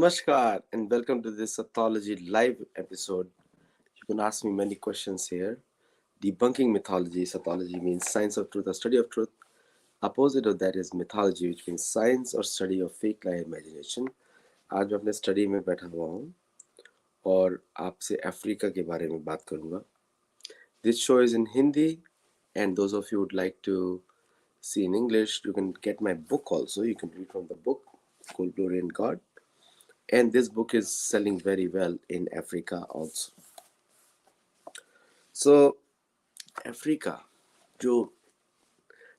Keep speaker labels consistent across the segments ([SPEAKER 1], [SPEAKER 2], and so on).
[SPEAKER 1] Namaskar and welcome to this Sattology live episode. You can ask me many questions here. Debunking mythology. Sattology means science of truth or study of truth. Opposite of that is mythology, which means science or study of fake lie imagination. आज मैं अपने study में बैठा हुआ हूँ और आपसे Africa के बारे में बात करूँगा. This show is in Hindi, and those of you who would like to see in English, you can get my book also. You can read from the book, Cold Glory and God. And this book is selling very well in Africa also. So, Africa, जो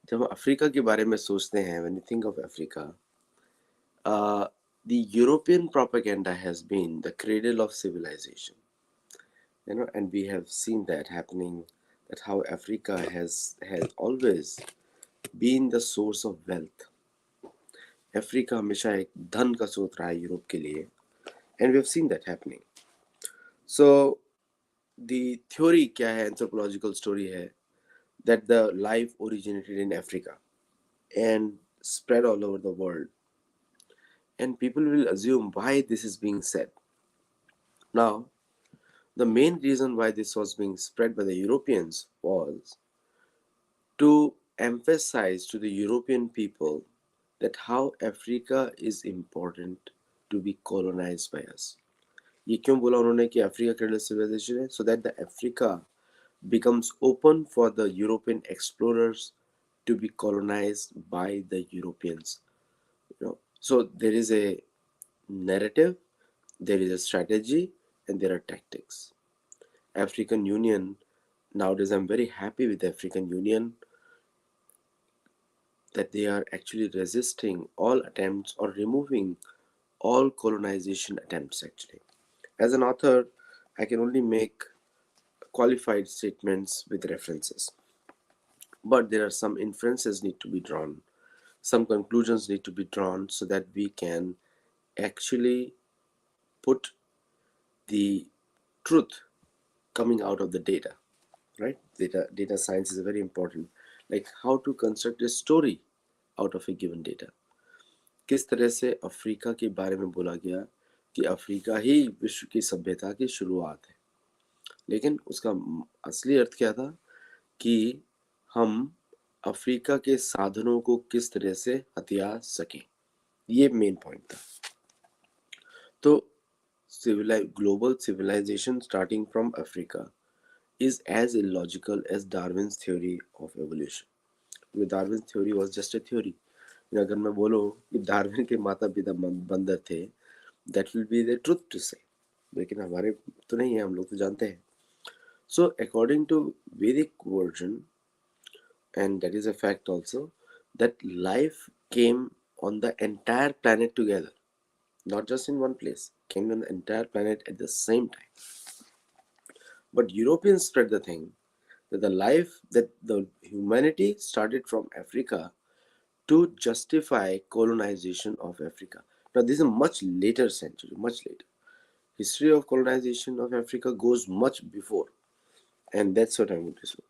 [SPEAKER 1] जब हम Africa के बारे में सोचते हैं, when you think of Africa, the European propaganda has been the cradle of civilization. And we have seen that happening, that how Africa has always been the source of wealth. Africa हमेशा एक धन का स्रोत रहा है Europe के लिए, and we have seen that happening. So the theory क्या है, anthropological story है, that the life originated in Africa and spread all over the world, and people will assume why this is being said. Now, the main reason why this was being spread by the Europeans was to emphasize to the European people that how Africa is important to be colonized by us. ये क्यों बोला उन्होंने कि Africa cradle civilisation है? So that the Africa becomes open for the European explorers to be colonized by the Europeans. So there is a narrative, there is a strategy, and there are tactics. African Union, nowadays I'm very happy with the African Union that they are actually resisting all attempts or removing all colonization attempts actually. As an author, I can only make qualified statements with references. But there are some inferences need to be drawn. Some conclusions need to be drawn so that we can actually put the truth coming out of the data, right? Data science is very important. Like how to construct a story out of a given data. किस तरह से Africa के बारे में बोला गया कि Africa ही विश्व की सभ्यता की शुरुआत है, लेकिन उसका असली अर्थ क्या था कि हम अफ्रीका के साधनों को किस तरह से हथिया सकें, ये मेन पॉइंट था. तो global civilization starting from Africa is as illogical as Darwin's theory of evolution. Darwin's theory was just a theory. अगर मैं बोलूं कि डार्विन के माता पिता बंदर थे, that will be the truth to say. लेकिन हमारे तो नहीं है, हम लोग तो जानते हैं. So according to Vedic version, and that is a fact also, that life came on the entire planet together, not just in one place, came on the entire planet at the same time. But Europeans spread the thing that the humanity started from Africa to justify colonization of Africa. Now this is a much later century, much later. History of colonization of Africa goes much before, and that's what I'm going to say.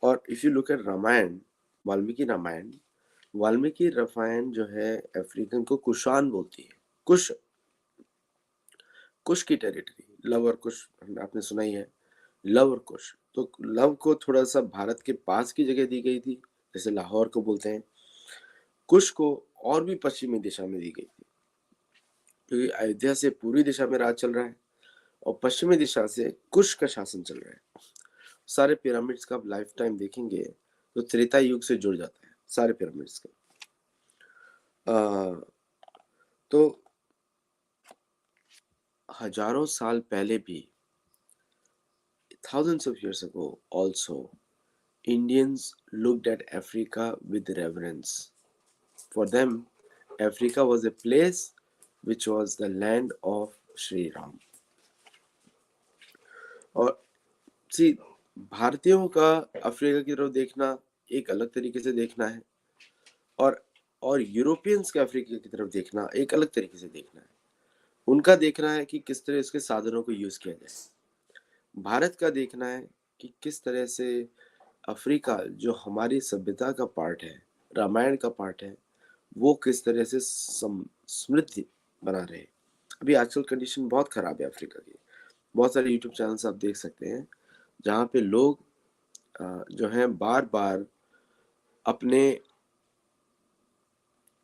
[SPEAKER 1] Or if you look at Ramayana, Valmiki Ramayan जो है African को कुशान बोलती है. कुश की territory, love और कुश आपने सुना ही है, लव और कुश. तो लव को थोड़ा सा भारत के पास की जगह दी गई थी, जैसे लाहौर को बोलते हैं. कुश को और भी पश्चिमी दिशा में दी गई थी, क्योंकि अयोध्या से पूर्वी दिशा में राज चल रहा है और पश्चिमी दिशा से कुश का शासन चल रहा है. सारे पिरामिड्स का आप लाइफ टाइम देखेंगे तो त्रेता युग से जुड़ जाता है सारे पिरामिड्स का. तो हजारों साल पहले भी, thousands of years ago also, Indians looked at Africa with reverence. For them, Africa was a place which was the land of Sri Ram. और see, भारतीयों का अफ्रीका की तरफ देखना एक अलग तरीके से देखना है, और यूरोपियंस का अफ्रीका की तरफ देखना एक अलग तरीके से देखना है. उनका देखना है कि किस तरह इसके साधनों को यूज किया जाए. भारत का देखना है कि किस तरह से अफ्रीका जो हमारी सभ्यता का पार्ट है, रामायण का पार्ट है, वो किस तरह से समृद्धि बना रहे। अभी आजकल कंडीशन बहुत ख़राब है अफ्रीका की। बहुत सारे यूट्यूब चैनल्स आप देख सकते हैं जहाँ पे लोग जो हैं बार बार अपने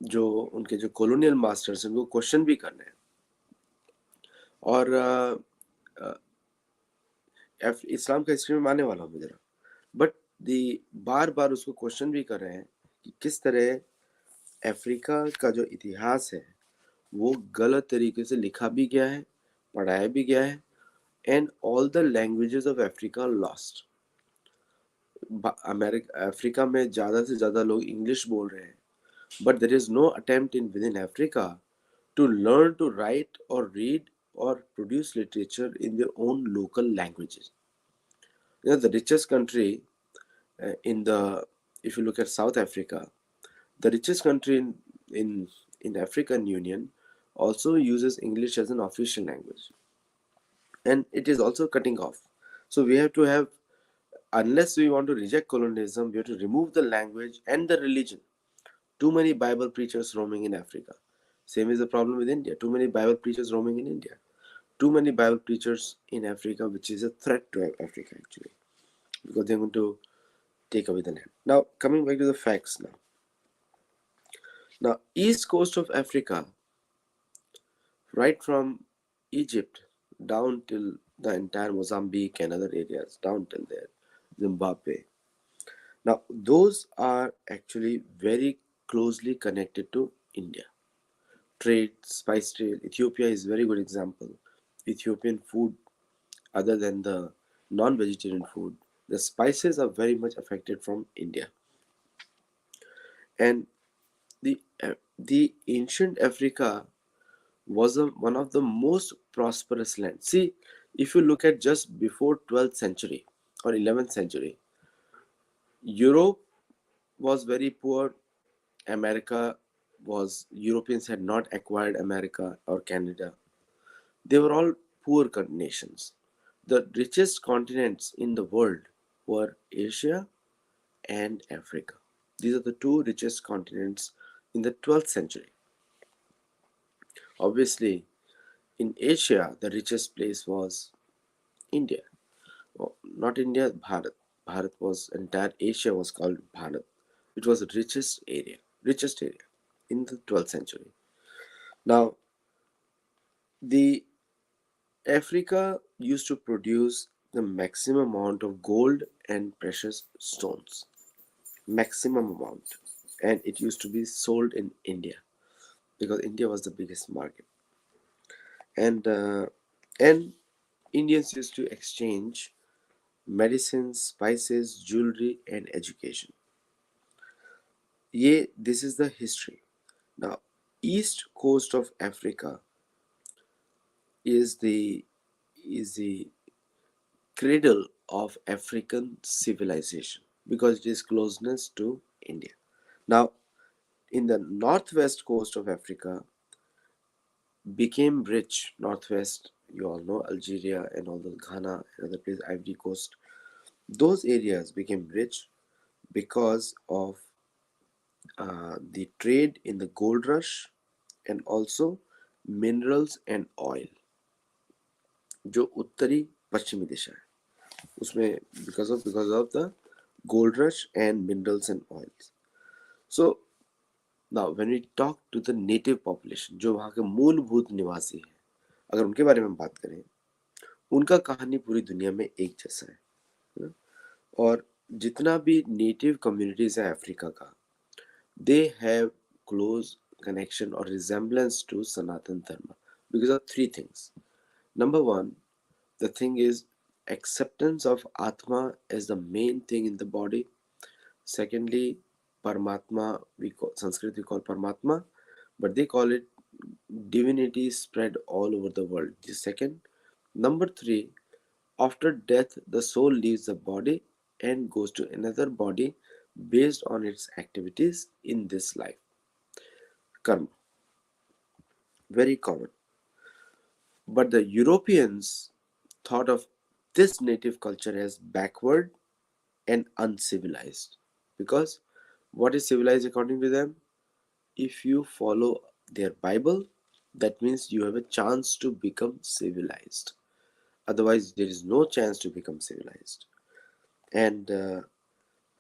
[SPEAKER 1] जो उनके जो कॉलोनियल मास्टर्स हैं उनको क्वेश्चन भी कर रहे हैं। और इस्लाम का हिस्ट्री में मानने वाला हूँ मैं ज़रा, बट दी बार बार उसको क्वेश्चन भी कर रहे हैं कि किस तरह अफ्रीका का जो इतिहास है वो गलत तरीके से लिखा भी गया है, पढ़ाया भी गया है, and all the languages of Africa lost. America Africa में ज़्यादा से ज़्यादा लोग इंग्लिश बोल रहे हैं, but there is no attempt in within Africa to learn to write or read or produce literature in their own local languages. You know, the richest country in the, if you look at South Africa, the richest country in African Union also uses English as an official language, and it is also cutting off. So we have to have, unless we want to reject colonialism, we have to remove the language and the religion. Too many Bible preachers roaming in Africa. Same is the problem with India. Too many Bible preachers roaming in India. Too many Bible preachers in Africa, which is a threat to Africa actually, because they're going to take away the land. Now, coming back to the facts now. Now, east coast of Africa, right from Egypt down till the entire Mozambique and other areas, down till there, Zimbabwe. Now, those are actually very closely connected to India. Trade, spice trade. Ethiopia is a very good example. Ethiopian food, other than the non-vegetarian food, the spices are very much affected from India. And the ancient Africa was one of the most prosperous lands. See, if you look at just before 12th century or 11th century, Europe was very poor. America was, Europeans had not acquired America or Canada. They were all poor nations. The richest continents in the world were Asia and Africa. These are the two richest continents in the 12th century. Obviously, in Asia, the richest place was India. Oh, not India, Bharat. Bharat was, entire Asia was called Bharat. It was the richest area in the 12th century. Now, the Africa used to produce the maximum amount of gold and precious stones. Maximum amount. And it used to be sold in India because India was the biggest market. And Indians used to exchange medicines, spices, jewelry, and education. Yeah, this is the history. Now, east coast of Africa is the cradle of African civilization because it is closeness to India. Now, in the northwest coast of Africa became rich. Northwest, you all know Algeria and all the Ghana and other places, Ivory Coast. Those areas became rich because of the trade in the gold rush and also minerals and oil. जो उत्तरी पश्चिमी दिशा है उसमें because of the gold rush and minerals and oils. So now when we talk to the native population, जो वहाँ के मूलभूत निवासी हैं, अगर उनके बारे में बात करें, उनका कहानी पूरी दुनिया में एक जैसा है ना? और जितना भी नेटिव कम्युनिटीज है अफ्रीका का, they have close connection or resemblance to Sanatan Dharma because of three things. Number one, the thing is acceptance of Atma as the main thing in the body. Secondly, Paramatma, we call, Sanskrit we call Paramatma, but they call it divinity spread all over the world. The second. Number three, after death, the soul leaves the body and goes to another body based on its activities in this life. Karma. Very common. But the Europeans thought of this native culture as backward and uncivilized. Because what is civilized according to them? If you follow their Bible That means you have a chance to become civilized. Otherwise, there is no chance to become civilized. And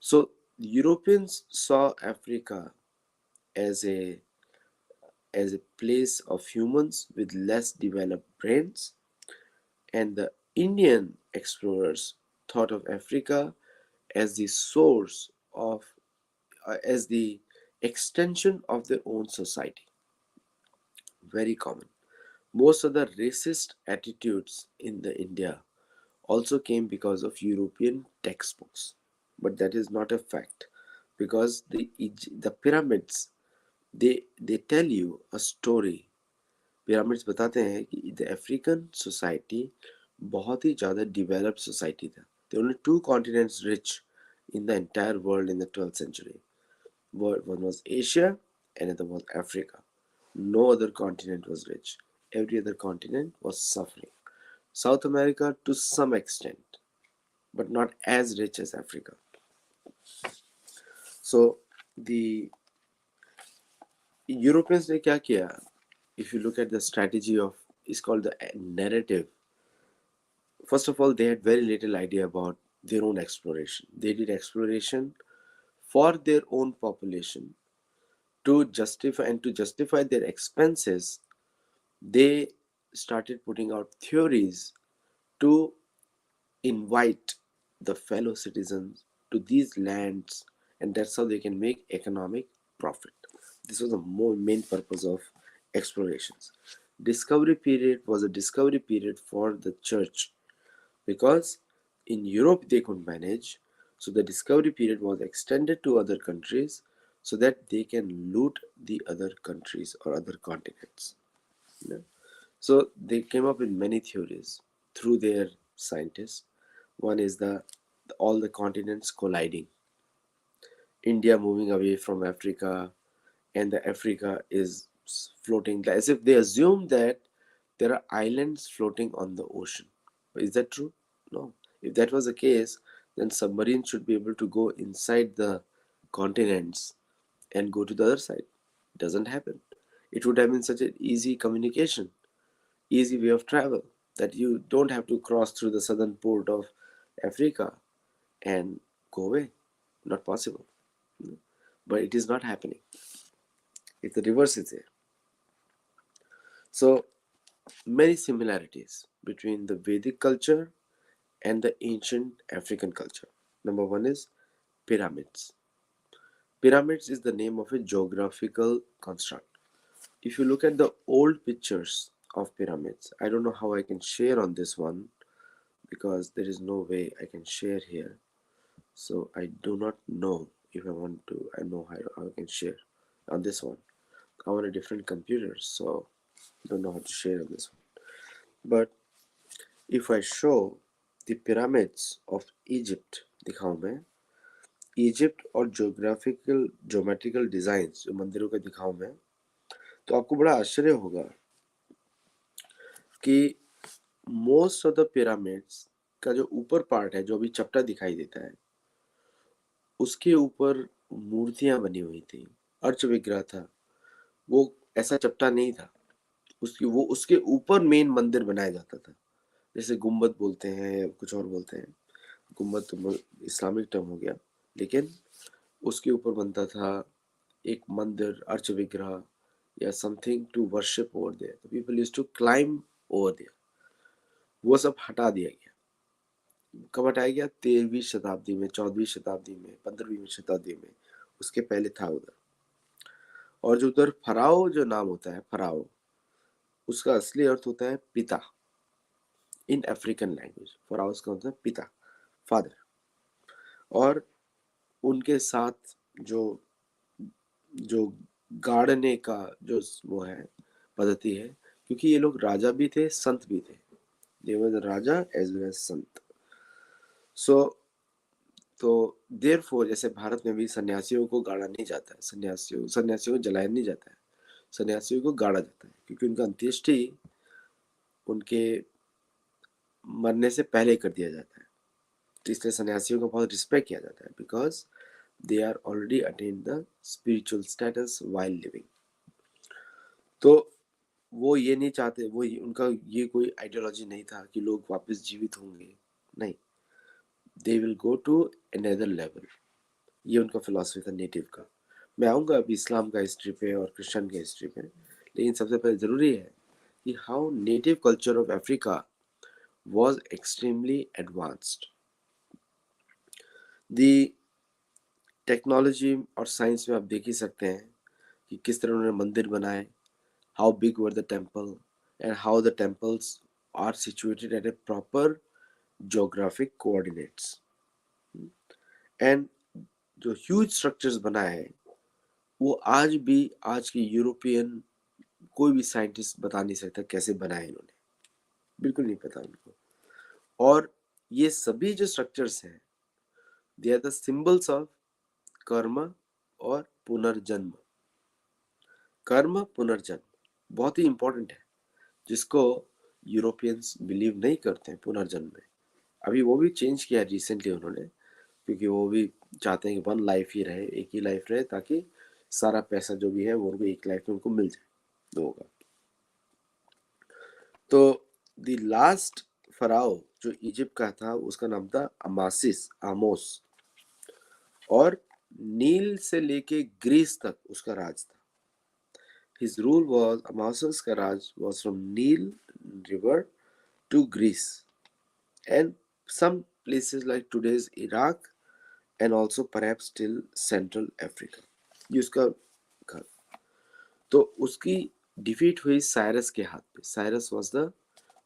[SPEAKER 1] so, Europeans saw Africa as a place of humans with less developed brains, and the Indian explorers thought of Africa as the source of, as the extension of their own society. Very common. Most of the racist attitudes in the India also came because of European textbooks, but that is not a fact, because the pyramids, they tell you a story. Pyramids बताते हैं कि the African society बहुत ही ज़्यादा developed society था. There were only two continents rich in the entire world in the 12th century. One was Asia, another was Africa. No other continent was rich. Every other continent was suffering. South America to some extent, but not as rich as Africa. So the Europeans ने क्या किया? If you look at the strategy of, it's called the narrative. First of all, they had very little idea about their own exploration. They did exploration for their own population to justify their expenses. They started putting out theories to invite the fellow citizens to these lands, and that's how they can make economic profit. This was the main purpose of explorations. Discovery period was a discovery period for the church, because in Europe they could manage, so the discovery period was extended to other countries so that they can loot the other countries or other continents. Yeah. So they came up with many theories through their scientists. One is the all the continents colliding, India moving away from Africa, and the Africa is floating, as if they assume that there are islands floating on the ocean. Is that true? No. If that was the case, then submarines should be able to go inside the continents and go to the other side. It doesn't happen. It would have been such an easy communication, easy way of travel, that you don't have to cross through the southern port of Africa and go away. Not possible. But it is not happening. If the reverse is there. So many similarities between the Vedic culture and the ancient African culture. Number one is pyramids. Pyramids is the name of a geographical construct. If you look at the old pictures of pyramids, I don't know how I can share on this one, because there is no way I can share here. So I do not know if I want to. I know how I can share on this one. I'm on a different computer, so I don't know how to share on this one. But if I show the pyramids of Egypt, दिखाऊं मैं Egypt और geometrical designs जो मंदिरों का दिखाऊं मैं, तो आपको बड़ा आश्चर्य होगा कि मोस्ट ऑफ द पिरामिड्स का जो ऊपर पार्ट है, जो अभी चपटा दिखाई देता है, उसके ऊपर मूर्तियां बनी हुई थी, अर्च विग्रह था. वो ऐसा चपटा नहीं था. उसके ऊपर मेन मंदिर बनाया जाता था. जैसे गुम्बद बोलते हैं या कुछ और बोलते हैं. गुम्बद तो इस्लामिक टर्म हो गया, लेकिन उसके ऊपर बनता था एक मंदिर, अर्च विग्रह या something to worship over there. The people used to climb over there. वो सब हटा दिया गया. कब हटाया गया? 13वीं शताब्दी में, 14वीं शताब्दी में, 15वीं शताब्दी में. उसके पहले था उधर. और जो उधर फराओ जो नाम होता है, फराओ, उसका असली अर्थ होता है पिता. इन अफ्रीकन लैंग्वेज फराओ का होता है पिता, फादर. और उनके साथ जो जो गाड़ने का जो वो है पद्धति है, क्योंकि ये लोग राजा भी थे, संत भी थे. They were the raja as well as sant. So तो देयरफॉर जैसे भारत में भी सन्यासियों को गाड़ा नहीं जाता है, सन्यासियों को जलाया नहीं जाता है, सन्यासियों को गाड़ा जाता है, क्योंकि उनका अंत्येष्टि उनके मरने से पहले कर दिया जाता है. तो इसलिए सन्यासियों को बहुत रिस्पेक्ट किया जाता है, because they are already attained the spiritual status while living. तो वो ये नहीं चाहते, उनका ये कोई आइडियोलॉजी नहीं था कि लोग वापस जीवित होंगे, नहीं, they will go to another level. ये उनका फिलॉसफी था नेटिव का। मैं आऊँगा अभी इस्लाम का हिस्ट्री पे और क्रिश्चियन के हिस्ट्री पे, लेकिन सबसे पहले ज़रूरी है कि how native culture of Africa was extremely advanced. The technology और साइंस में आप देख ही सकते हैं कि किस तरह उन्होंने मंदिर बनाए, how big were the temple and how the temples are situated at a proper geographic coordinates, एंड जो ह्यूज स्ट्रक्चर्स बनाए हैं वो आज भी आज के यूरोपियन कोई भी साइंटिस्ट बता नहीं सकता कैसे बनाए इन्होंने, बिल्कुल नहीं पता उनको। और ये सभी जो स्ट्रक्चर्स हैं they are the symbols of karma और पुनर्जन्म। कर्म पुनर्जन्म बहुत ही इंपॉर्टेंट है, जिसको यूरोपियंस बिलीव नहीं करते हैं पुनर्जन्म में। अभी वो भी चेंज किया रिसेंटली उन्होंने, क्योंकि वो भी चाहते हैं कि वन लाइफ ही रहे, एक ही लाइफ रहे, ताकि सारा पैसा जो भी है वो उनको एक लाइफ में उनको मिल जाए लोगों का। तो द लास्ट फराओ जो इजिप्ट का था उसका नाम था अमासिस, आमोस, और नील से लेके ग्रीस तक उसका राज था। His rule was, Amasis का राज was from Nile river to Greece and some places like today's Iraq and also perhaps still Central Africa. ये उसका घर। तो उसकी डिफीट हुई साइरस के हाथ पे। Cyrus was the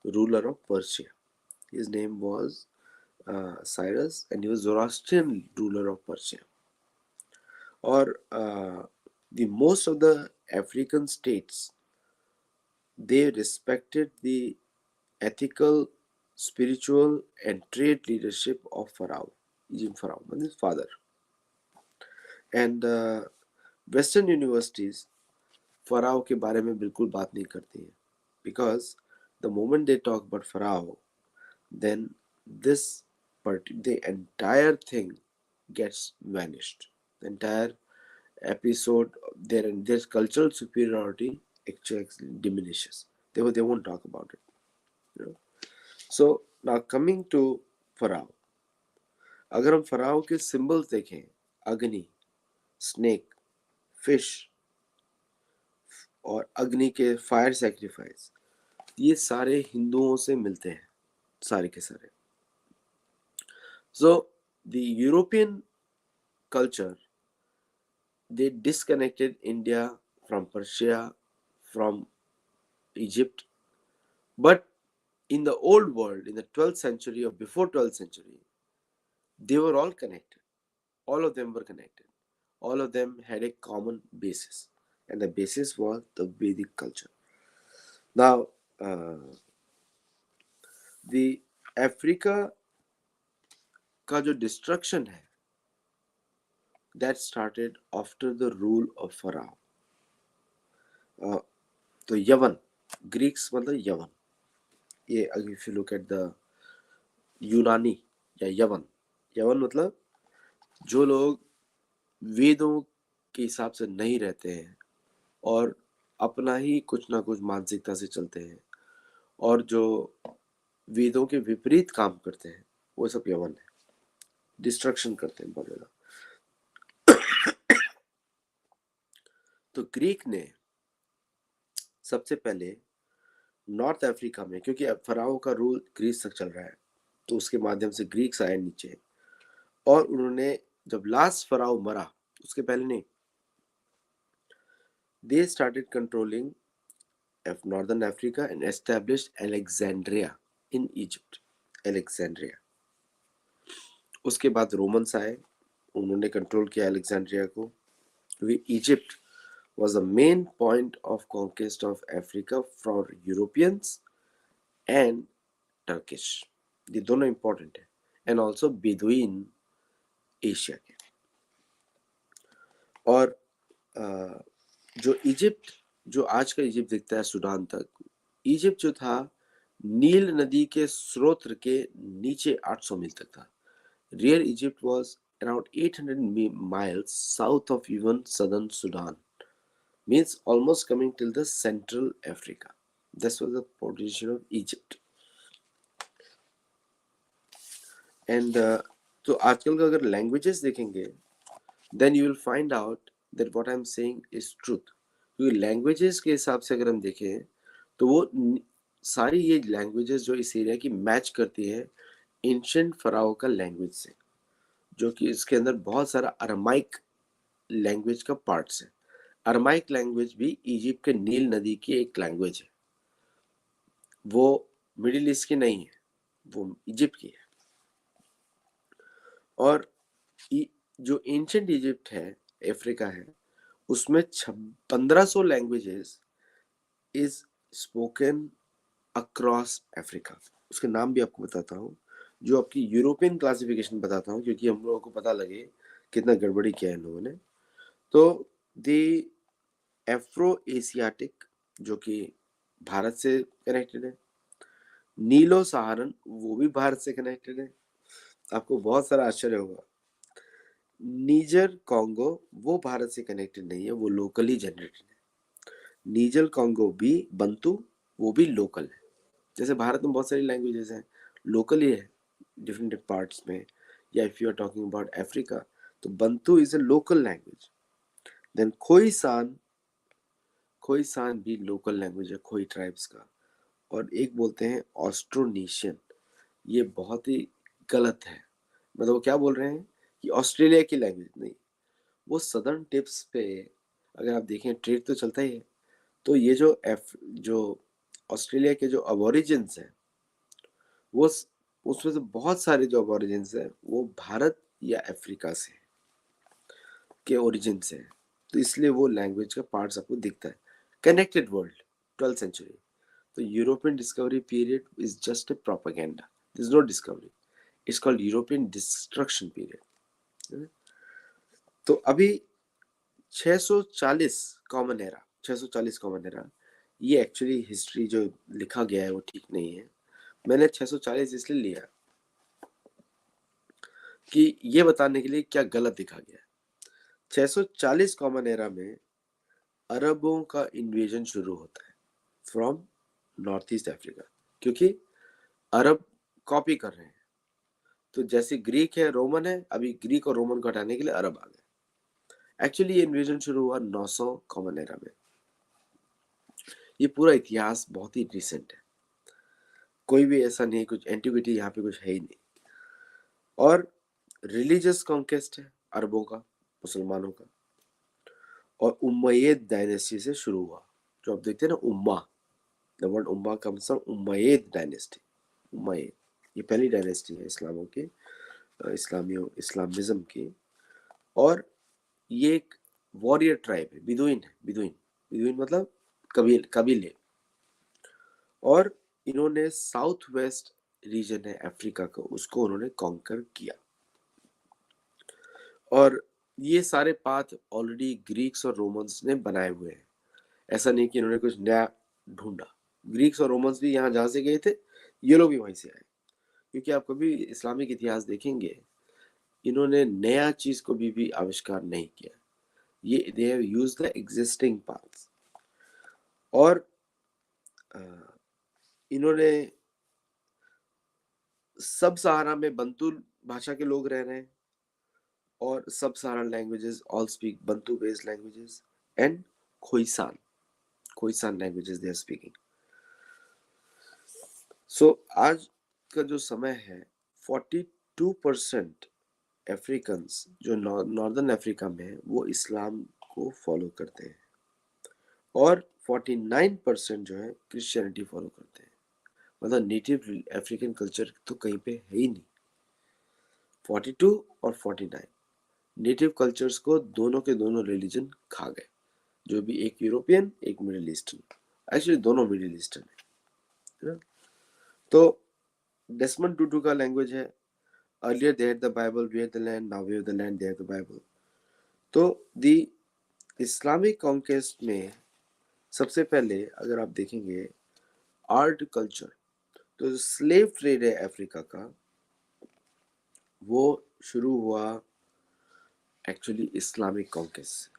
[SPEAKER 1] ruler of Persia. His name was Cyrus and he was Zoroastrian ruler of Persia. और the most of the African states, they respected the ethical, spiritual and trade leadership of Pharaoh, Egypt Pharaoh, his father. And Western universities Pharaoh के बारे में बिल्कुल बात नहीं करती हैं, because the moment they talk about Pharaoh, then this the entire thing gets vanished. The entire episode, their cultural superiority actually diminishes. They won't talk about it. You know? So now coming to Pharaoh, अगर हम फराव के symbols देखें, अग्नि, snake, fish और अग्नि के fire sacrifice, ये सारे हिंदुओं से मिलते हैं, सारे के सारे। So the European culture, they disconnected India from Persia, from Egypt, but in the old world, in the 12th century or before 12th century, they were all connected. All of them were connected. All of them had a common basis, and the basis was the Vedic culture. Now, the Africa का जो destruction है, that started after the rule of Pharaoh. तो यवन, Greeks मतलब यवन, ये if you look at the यूनानी या यवन, यवन मतलब जो लोग वेदों के हिसाब से नहीं रहते हैं और अपना ही कुछ ना कुछ मानसिकता से चलते हैं और जो वेदों के विपरीत काम करते हैं, वो सब यवन है, डिस्ट्रक्शन करते हैं बहुत ज्यादा। तो ग्रीक ने सबसे पहले नॉर्थ अफ्रीका में, क्योंकि फराओ का रूल ग्रीस तक चल रहा है, तो उसके माध्यम से ग्रीक्स आए नीचे, और उन्होंने जब लास्ट फराओ मरा, उसके पहले नहीं, they started controlling northern Africa and established Alexandria in Egypt. Alexandria. उसके बाद रोमन्स आए, उन्होंने कंट्रोल किया अलेक्जेंड्रिया को, क्योंकि Egypt was the main point of conquest of Africa for Europeans and Turkish. ये दोनों important है, and also Bedouin एशिया के। और जो इजिप्ट, जो आज का इजिप्ट दिखता है सूडान तक, इजिप्ट जो था नील नदी के स्रोत के नीचे 800 मील तक था। Real Egypt was around 800 miles south of even southern Sudan, means almost coming till the central Africa. This was the position of Egypt. And तो आजकल का अगर लैंग्वेजेस देखेंगे, then you will find out that what I'm saying is truth. क्योंकि languages के हिसाब से अगर हम देखें तो वो सारी ये लैंग्वेजेस जो इस एरिया की मैच करती है एंशिएंट फराओ का लैंग्वेज से, जो कि इसके अंदर बहुत सारा अरमाइक लैंग्वेज का पार्ट्स है। अरमाइक लैंग्वेज भी इजिप्ट के नील नदी की एक लैंग्वेज है, वो मिडिल ईस्ट की नहीं है, वो इजिप्ट की है। और जो एंशिएंट इजिप्ट है, अफ्रीका है, उसमें 1500 languages is spoken across Africa. उसके नाम भी आपको बताता हूँ, जो आपकी यूरोपियन क्लासिफिकेशन बताता हूँ, क्योंकि हम लोगों को पता लगे कितना गड़बड़ी किया है इन लोगों ने। तो दी एफ्रो एशियाटिक, जो कि भारत से कनेक्टेड है। नीलो सहारन, वो भी भारत से कनेक्टेड है। आपको बहुत सारा आश्चर्य होगा। नीजर कॉन्गो, वो भारत से कनेक्टेड नहीं है, वो लोकली जनरेटेड है। नीजर कॉन्गो भी बंतु, वो भी लोकल है। जैसे भारत में बहुत सारी लैंग्वेजेस हैं, लोकल ही है डिफरेंट पार्ट्स में। या if you are talking about Africa, तो Bantu is a local language. Then Khoisan, Khoisan भी लोकल लैंग्वेज है खोई ट्राइब्स का। और एक बोलते हैं ऑस्ट्रोनेशियन, ये बहुत ही गलत है। मतलब वो क्या बोल रहे हैं कि ऑस्ट्रेलिया की लैंग्वेज नहीं, वो सदर्न टिप्स पे अगर आप देखें ट्रेड तो चलता ही है। तो ये जो ऑस्ट्रेलिया के जो अबोरिजिन्स हैं, वो उसमें से बहुत सारे जो अबोरिजिन्स हैं वो भारत या अफ्रीका से के ओरिजिन से है। तो इसलिए वो लैंग्वेज का पार्ट्स आपको दिखता है। Connected world, 12th century. तो European discovery period is just a propaganda, this is not discovery, it's called European destruction period. तो अभी 640 कॉमन एरा, 640 कॉमन एरा, ये एक्चुअली हिस्ट्री जो लिखा गया है वो ठीक नहीं है। मैंने 640 इसलिए लिया कि ये बताने के लिए क्या गलत लिखा गया है। 640 कॉमन एरा में अरबों का इन्वेजन शुरू होता है फ्रॉम नॉर्थ ईस्ट अफ्रीका, क्योंकि अरब कॉपी कर रहे हैं। तो जैसे ग्रीक है, रोमन है, अभी ग्रीक और रोमन को हटाने के लिए अरब आ गए। एक्चुअली ये इन्वेजन शुरू हुआ 900 कॉमन एरा में। ये पूरा इतिहास बहुत ही रिसेंट है, कोई भी ऐसा नहीं, कुछ एंटिक्विटी यहाँ पे कुछ है ही नहीं। और रिलीजियस कॉन्केस्ट है अरबों का, मुसलमानों का। और उम्मयद डायनेस्टी से शुरू हुआ, जो आप देखते हैं ना उम्मा, the word ummah comes from Umayyad dynasty. Umayyad ये पहली डायनेस्टी है इस्लामों की, इस्लामिज्म की। और ये एक वॉरियर ट्राइब है, बिदुइन है, बिदुइन। बिदुइन मतलब कबीले। और इन्होंने साउथ वेस्ट रीजन है अफ्रीका का, उसको उन्होंने कॉन्कर किया। और ये सारे पाथ ऑलरेडी ग्रीक्स और रोमन्स ने बनाए हुए हैं, ऐसा नहीं कि इन्होंने कुछ नया ढूंढा। ग्रीक्स और रोमन्स भी यहाँ जहाँ से गए थे, ये लोग भी वहीं से आए। क्योंकि आप कभी इस्लामिक इतिहास देखेंगे, इन्होंने नया चीज को भी आविष्कार नहीं किया। ये they have used the existing paths. और इन्होंने सब सहारा में बंतु भाषा के लोग रह रहे हैं, और sub Sahara languages all speak Bantu based languages and Khoisan, Khoisan languages they are speaking. So आज का जो समय है, 42% अफ्रीकन्स जो नॉर्दर्न अफ्रीका में है वो इस्लाम को फॉलो करते हैं, और 49% जो है क्रिश्चियनिटी फॉलो करते हैं। मतलब नेटिव अफ्रीकन कल्चर तो कहीं पे है ही नहीं। 42 और 49 नेटिव कल्चर्स को दोनों के दोनों रिलीजन खा गए, जो भी एक यूरोपियन एक मिडिल ईस्टर्न, एक्चुअली दोनों मिडिल ईस्टर्न है ना। तो डेस्मंड टूटू का लैंग्वेज है earlier they had the Bible, we had the land, now we have the land, they have the Bible. तो दी इस्लामिक कॉन्केस्ट में सबसे पहले अगर आप देखेंगे आर्ट कल्चर, तो स्लेव ट्रेड है अफ्रीका का, वो शुरू हुआ एक्चुअली इस्लामिक कॉन्केस्ट।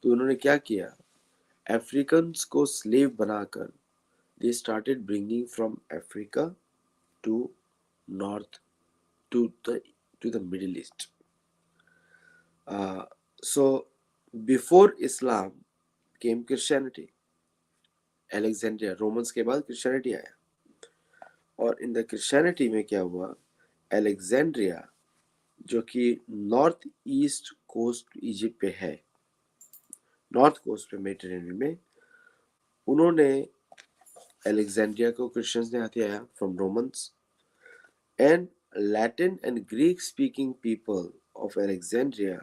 [SPEAKER 1] तो उन्होंने क्या किया, अफ्रीकन्स को स्लेव बनाकर they started bringing from Africa to north to the Middle East. So before Islam came Christianity. Alexandria, Romans के बाद क्रिश्चियनिटी आया. और इन द क्रिश्चियनिटी में क्या हुआ, अलेक्जेंड्रिया जो कि नॉर्थ ईस्ट कोस्ट इजिप्ट पे है, नॉर्थ कोस्ट पे मेडिटेरेनियन में, उन्होंने अलेक्जेंड्रिया को क्रिश्चियंस ने हथियाया from Romans, and Latin and Greek speaking people of Alexandria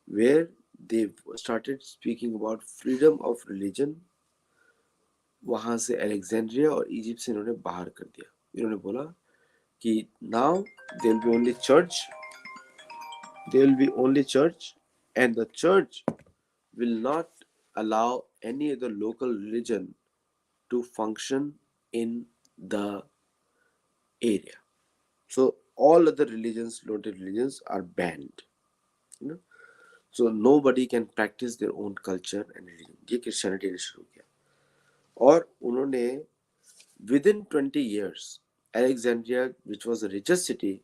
[SPEAKER 1] where they started speaking about freedom of religion. वहां से अलेक्जेंड्रिया और इजिप्ट से इन्होंने बाहर कर दिया. इन्होंने बोला कि now there will be only church, there will be only church, and the church will not allow any other local religion to function in the area. So all other religions, local religions, are banned. You know, so nobody can practice their own culture and religion. ये Christianity ने शुरू किया. और उन्होंने within 20 years, Alexandria, which was the richest city,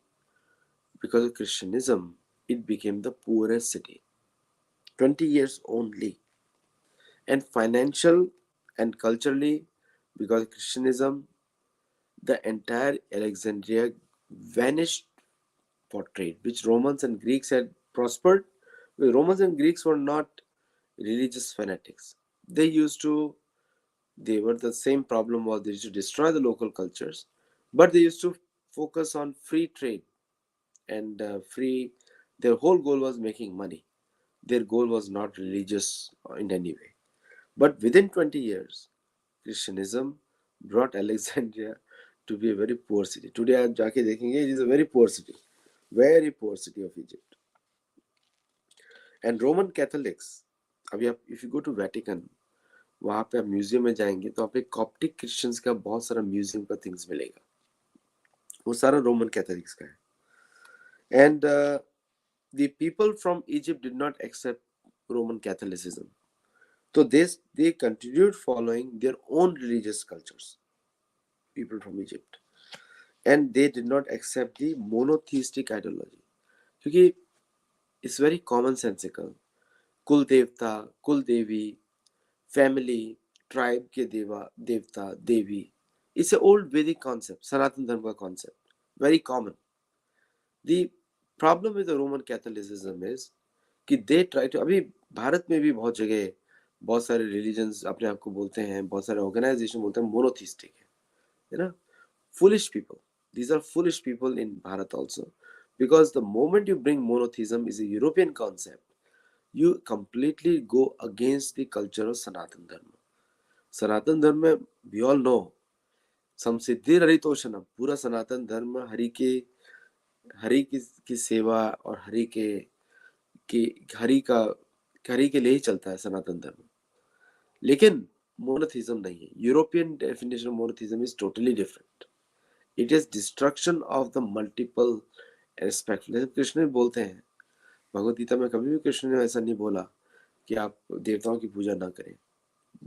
[SPEAKER 1] because of Christianism, it became the poorest city. 20 years only. And financial and culturally, because of Christianism, the entire Alexandria vanished for trade, which Romans and Greeks had prospered. The Romans and Greeks were not religious fanatics. They were the same problem was they used to destroy the local cultures, but they used to focus on free trade and their whole goal was making money. Their goal was not religious in any way. But within 20 years, Christianism brought Alexandria to be a very poor city. Today आप जाके देखेंगे, it is a very poor city of Egypt. And Roman Catholics, अभी आप if you go to Vatican, वहाँ पे आप museum में जाएंगे तो आप एक कॉप्टिक क्रिश्चियंस का बहुत सारा म्यूजियम का थिंग्स मिलेगा, वो सारा रोमन कैथोलिक्स का है. And the people from Egypt did not accept Roman Catholicism. So they continued following their own religious cultures, people from Egypt. And they did not accept the monotheistic ideology. क्योंकि it's very commonsensical. कुल देवता, कुल देवी, family, tribe के देवता, देवी. It's an old Vedic concept, Sanatan Dharma concept. Very common. The problem with the Roman Catholicism is कि they try to, अभी भारत में भी बहुत जगह बहुत सारे रिलीजन्स अपने आप को बोलते हैं, बहुत सारे ऑर्गेनाइजेशन बोलते हैं मोनोथिस्टिक है ना. Foolish people. These are foolish people in Bharat also, because the moment you bring monotheism is a European concept, you completely go against the culture of Sanatan Dharma. Sanatan Dharma, we all know, samsiddhi haritoshanam, पूरा सनातन धर्म हरि की सेवा और हरि के लिए ही चलता है सनातन धर्म. लेकिन मोनोथिज्म नहीं है. European definition of monotheism is totally different. It is destruction of the multiple aspect. Krishna बोलते हैं भगवद गीता में, कभी भी कृष्ण ने ऐसा नहीं बोला कि आप देवताओं की पूजा ना करें.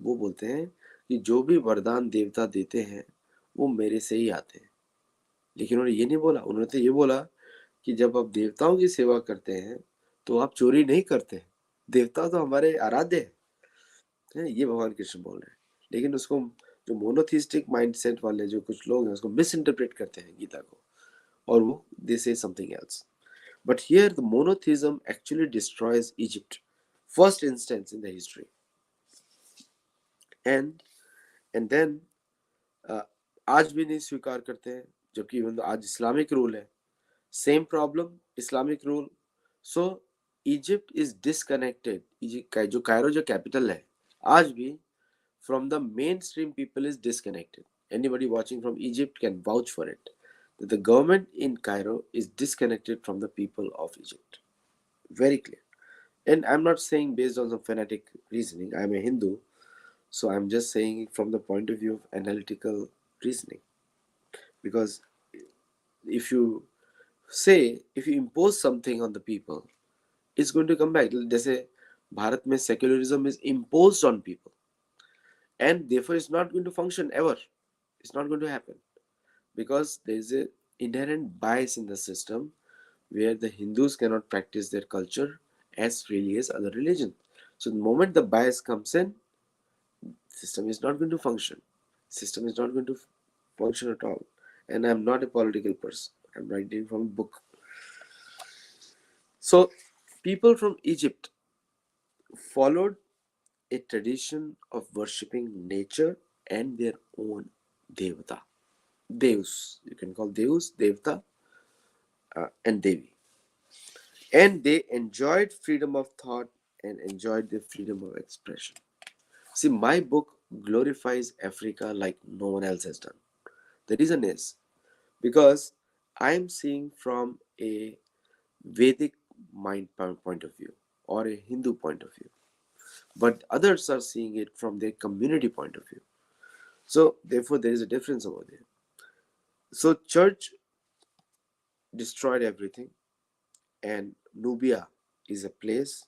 [SPEAKER 1] वो बोलते हैं कि जो भी वरदान देवता देते हैं वो मेरे से ही आते हैं. लेकिन उन्होंने ये नहीं बोला. उन्होंने तो ये बोला कि जब आप देवताओं की सेवा करते हैं तो आप चोरी नहीं करते. देवता तो हमारे आराध्य है, ये भगवान कृष्ण बोल रहे हैं. लेकिन उसको जो मोनोथिस्टिक माइंडसेट वाले जो कुछ लोग हैं उसको मिस इंटरप्रेट करते हैं गीता को, और वो they say something else. But here the monotheism actually destroys Egypt, first instance in the history. And then आज भी नहीं स्वीकार करते हैं, जबकि आज इस्लामिक रूल है. Same problem, Islamic rule. So Egypt is disconnected. जो कायरो जो कैपिटल है आज भी from the mainstream people is disconnected. Anybody watching from Egypt can vouch for it, that the government in Cairo is disconnected from the people of Egypt. Very clear. And I'm not saying based on some fanatic reasoning. I'm a Hindu, so I'm just saying it from the point of view of analytical reasoning. Because if you impose something on the people, it's going to come back. जैसे भारत में secularism is imposed on people. and therefore it's not going to function ever. It's not going to happen because there is a inherent bias in the system where the Hindus cannot practice their culture as freely as other religions. So the moment the bias comes in, system is not going to function. System is not going to function at all. And I'm not a political person. I'm writing from a book. So people from Egypt followed a tradition of worshipping nature and their own devata. Deus, you can call Deus, Devta, and Devi. And they enjoyed freedom of thought and enjoyed the freedom of expression. See, my book glorifies Africa like no one else has done. The reason is because I am seeing from a Vedic mind point of view or a Hindu point of view, but others are seeing it from their community point of view. So, therefore, there is a difference over there. So, church destroyed everything, and Nubia is a place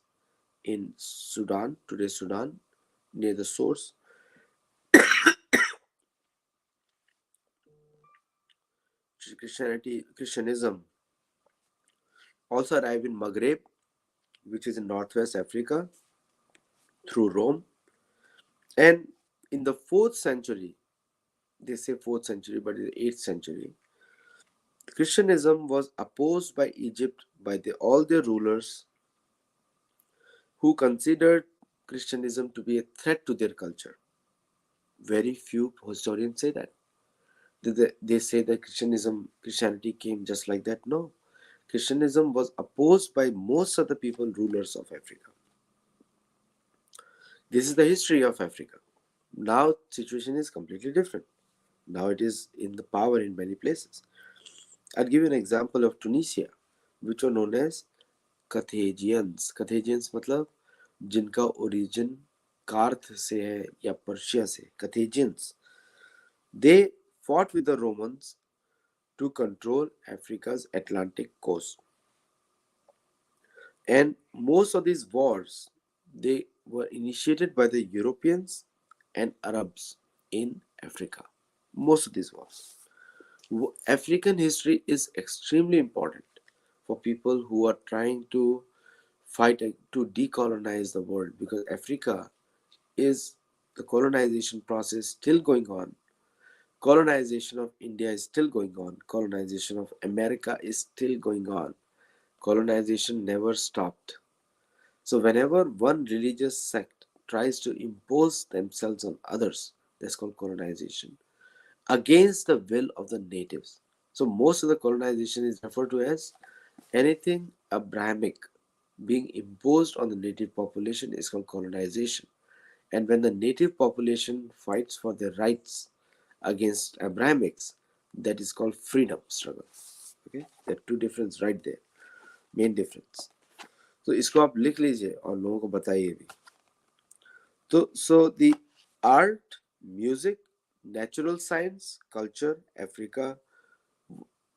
[SPEAKER 1] in Sudan, today's Sudan, near the source. Christianism also arrived in Maghreb, which is in northwest Africa, through Rome. And in the 4th century, they say 4th century, but in the 8th century, Christianism was opposed by Egypt by all their rulers who considered Christianism to be a threat to their culture. Very few historians say that. They say that Christianity came just like that. No. Christianism was opposed by most of the people, rulers of Africa. This is the history of Africa. Now, situation is completely different. Now it is in the power in many places. I'll give you an example of Tunisia, which were known as Carthaginians. Carthaginians मतलब जिनका origin कार्थ से है या Persia से. Carthaginians. They fought with the Romans to control Africa's Atlantic coast. And most of these wars, they were initiated by the Europeans and Arabs in Africa. Most of these wars. African history is extremely important for people who are trying to fight to decolonize the world, because Africa is the colonization process still going on. Colonization of India is still going on. Colonization of America is still going on. Colonization never stopped. So, whenever one religious sect tries to impose themselves on others, that's called colonization, against the will of the natives. So, most of the colonization is referred to as anything Abrahamic being imposed on the native population is called colonization. And when the native population fights for their rights against Abrahamics, that is called freedom struggle. Okay, there are two differences right there, main difference. तो इसको आप लिख लीजिए और लोगों को बताइए भी. तो so the art, music, natural science, culture, Africa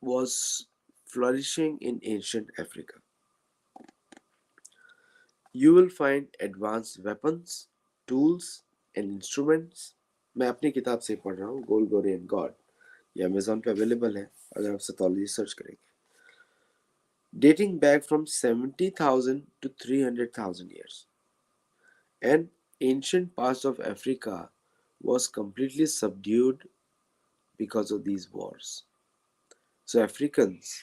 [SPEAKER 1] was flourishing in ancient Africa. You will find advanced weapons, tools and instruments. मैं अपनी किताब से पढ़ रहा हूँ, गोल गोरी एंड गॉड. ये अमेजोन पे अवेलेबल है अगर आप सतोलॉजी सर्च करेंगे. Dating back from 70,000 to 300,000 years. And ancient parts of Africa was completely subdued because of these wars. So Africans,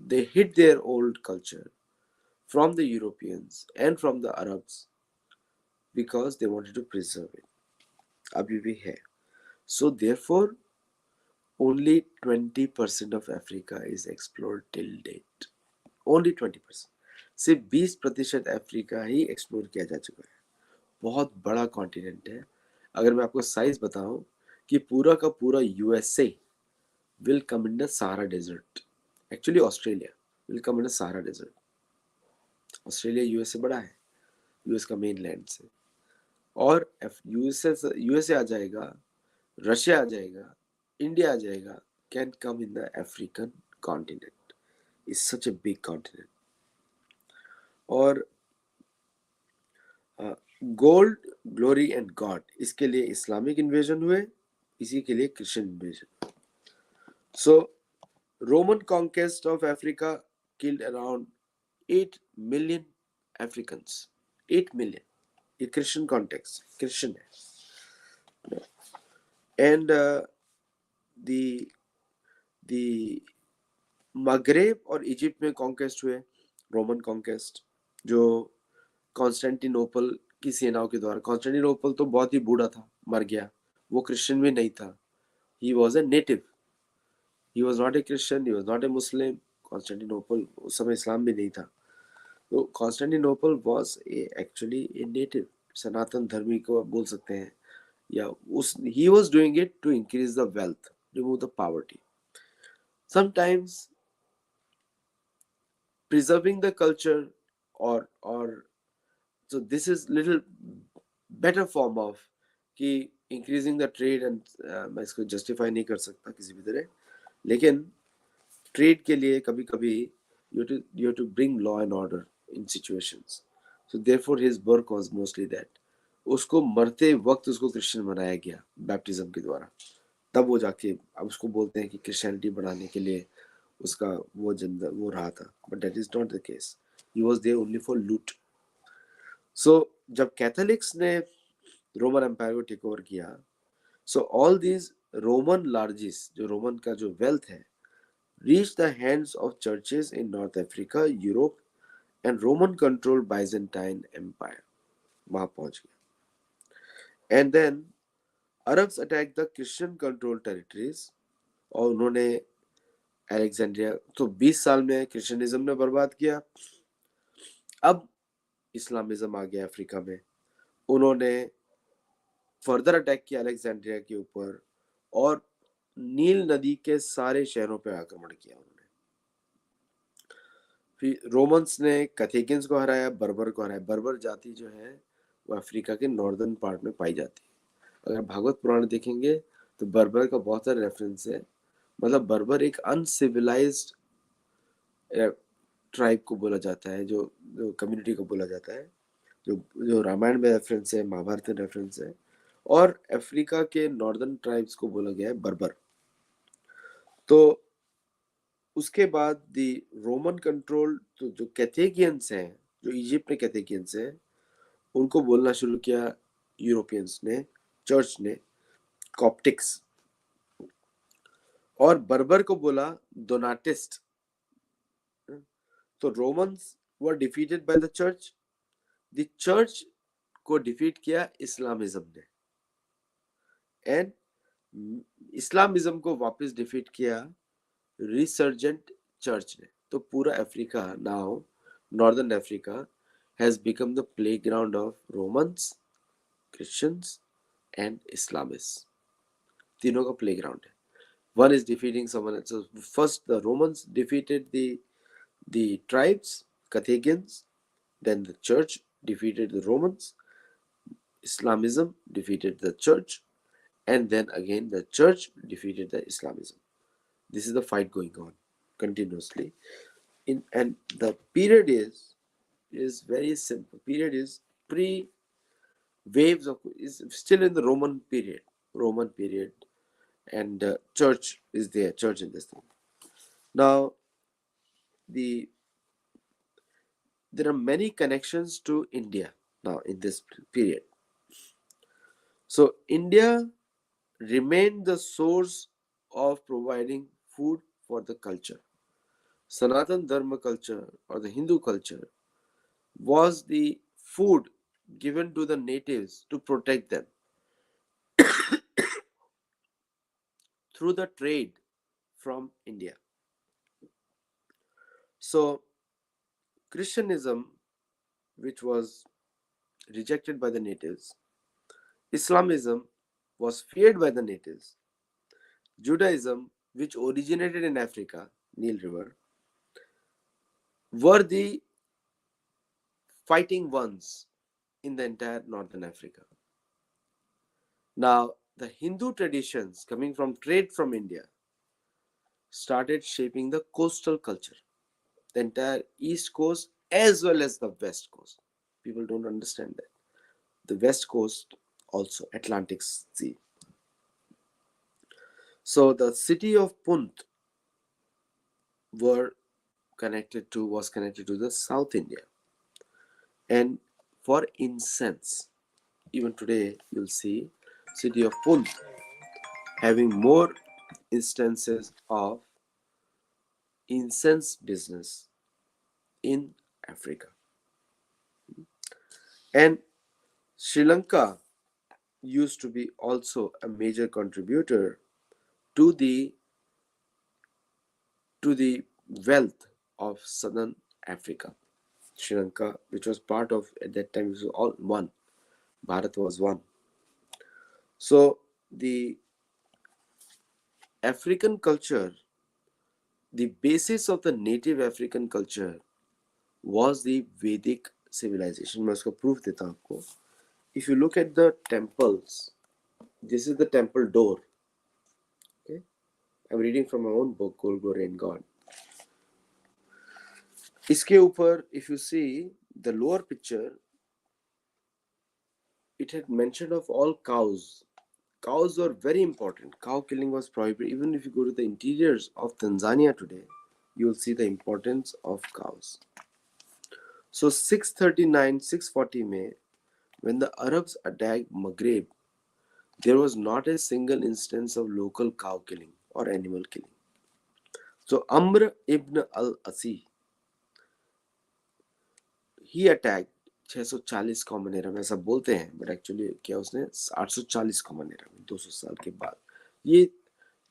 [SPEAKER 1] they hid their old culture from the Europeans and from the Arabs because they wanted to preserve it. अभी भी है. So therefore, only 20% of Africa is explored till date. Only 20%. सिर्फ 20% Africa ही explore किया जा चुका है. बहुत बड़ा कॉन्टिनेंट है. अगर मैं आपको साइज बताऊं कि पूरा का पूरा USA will come in the Sahara Desert. Actually, Australia will come in the Sahara Desert. Australia US से बड़ा है, यूएस का मेन लैंड से. और यूएसए आ जाएगा, रशिया आ जाएगा, इंडिया आ जाएगा, can come in the African continent. Is such a big continent. और गोल्ड, ग्लोरी एंड गॉड, इसके लिए इस्लामिक इन्वेजन हुए, इसी के लिए Christian invasion. So Roman conquest of Africa killed around 8 million Africans. 8 million. ये क्रिश्चियन कॉन्टेक्स्ट, क्रिश्चियन है. And the the Maghreb और इजिप्ट में कॉन्केस्ट हुए, रोमन कॉन्केस्ट, जो कॉन्स्टेंटिनोपल की सेनाओं के द्वारा. कॉन्स्टेंटिनोपल तो बहुत ही बूढ़ा था, मर गया. वो क्रिश्चियन भी नहीं था. He was a native. He was not a Christian, he was not a Muslim. Constantinople उस समय इस्लाम भी नहीं था. तो Constantinople was actually a native, सनातन धर्मी को बोल सकते हैं. या उस he was doing it to increase the wealth, remove the poverty. Sometimes preserving the culture, or so this is little better form of कि increasing the trade. and मैं इसको justify नहीं कर सकता किसी भी तरह, लेकिन trade के लिए कभी कभी you have to bring law and order in situations. So therefore his work was mostly that. उसको मरते वक्त उसको क्रिश्चियन बनाया गया बैप्टिज्म के द्वारा. तब वो जाके अब उसको बोलते हैं कि क्रिश्चियनिटी बढ़ाने के लिए उसका वो रहा था. But that is not the case. He was there only for loot. So जब कैथोलिक्स ने रोमन एम्पायर को टेक ओवर किया, so all these Roman largesse, जो रोमन का जो वेल्थ है, reach the hands of churches in North Africa, Europe and Roman controlled Byzantine Empire. वहां पहुंच गया. And then Arabs attack the Christian control territories. और उन्होंने अलेक्जेंड्रिया, तो 20 साल में क्रिश्चियनिज्म ने बर्बाद किया. अब इस्लामिज्म आ गया अफ्रीका में. उन्होंने फर्दर अटैक किया अलेक्जेंड्रिया के ऊपर, और नील नदी के सारे शहरों पर आक्रमण किया उन्होंने. फिर रोमन्स ने कैथेगियंस को हराया, बर्बर को हराया. बर्बर जाति जो है वो अफ्रीका के नॉर्दर्न पार्ट में पाई जाती है. अगर भागवत पुराण देखेंगे तो बर्बर का बहुत सारे रेफरेंस है. मतलब बर्बर एक अनसिविलाइज्ड ट्राइब को बोला जाता है, जो जो कम्युनिटी को बोला जाता है, जो जो रामायण में रेफरेंस है, महाभारत में रेफरेंस है. और अफ्रीका के नॉर्दर्न ट्राइब्स को बोला गया है बर्बर. तो उसके बाद दी रोमन कंट्रोल, तो जो कैथेगियंस हैं, जो इजिप्ट में कैथेगियंस हैं, उनको बोलना शुरू किया यूरोपियंस ने, चर्च ने, कॉप्टिक्स. और बर्बर को बोला डोनाटिस्ट. तो Romans were defeated by the church. The church को डिफीट किया इस्लामिज्म ने, एंड इस्लामिज्म को वापस डिफीट किया रिसर्जेंट चर्च ने. तो पूरा Africa now, northern Africa has become the playground of Romans, Christians and Islamist. तीनों का प्लेग्राउंड है. One is defeating someone else. So first the Romans defeated the tribes, Carthaginians. Then the church defeated the Romans. Islamism defeated the church, and then again the church defeated the Islamism. This is the fight going on continuously. And the period is very simple. Period is pre waves of, is still in the Roman period. Roman period, and church is there. Church in this thing. Now there are many connections to India now in this period. So India remained the source of providing food for the culture. Sanatan Dharma culture, or the Hindu culture, was the food given to the natives to protect them through the trade from India. So Christianism, which was rejected by the natives, Islamism was feared by the natives, Judaism, which originated in Africa, Nile River, were the fighting ones in the entire northern Africa. Now, the Hindu traditions coming from trade from India started shaping the coastal culture, the entire east coast as well as the west coast. People don't understand that. the west coast, also Atlantic Sea. So the city of Punt were was connected to the South India. And for incense, even today you'll see city of Punt having more instances of incense business in Africa. And Sri Lanka used to be also a major contributor to the wealth of southern Africa. Sri Lanka, which was part of at that time, it was all one. Bharat was one. So the African culture, the basis of the native African culture was the Vedic civilization. मैं उसका proof देता हूँ आपको. If you look at the temples, this is the temple door. Okay, I'm reading from my own book, Gold, Glory and God. इसके ऊपर, if you see the lower picture, it had mention of all cows. Cows were very important. Cow killing was prohibited. Even if you go to the interiors of Tanzania today, you will see the importance of cows. So 639, 640 May, when the Arabs attacked Maghreb, there was not a single instance of local cow killing or animal killing. So Amr ibn al-Asi, he attacked 640 common era में, ऐसा बोलते हैं, but actually क्या उसने 840 common era में, 200 साल के बाद. ये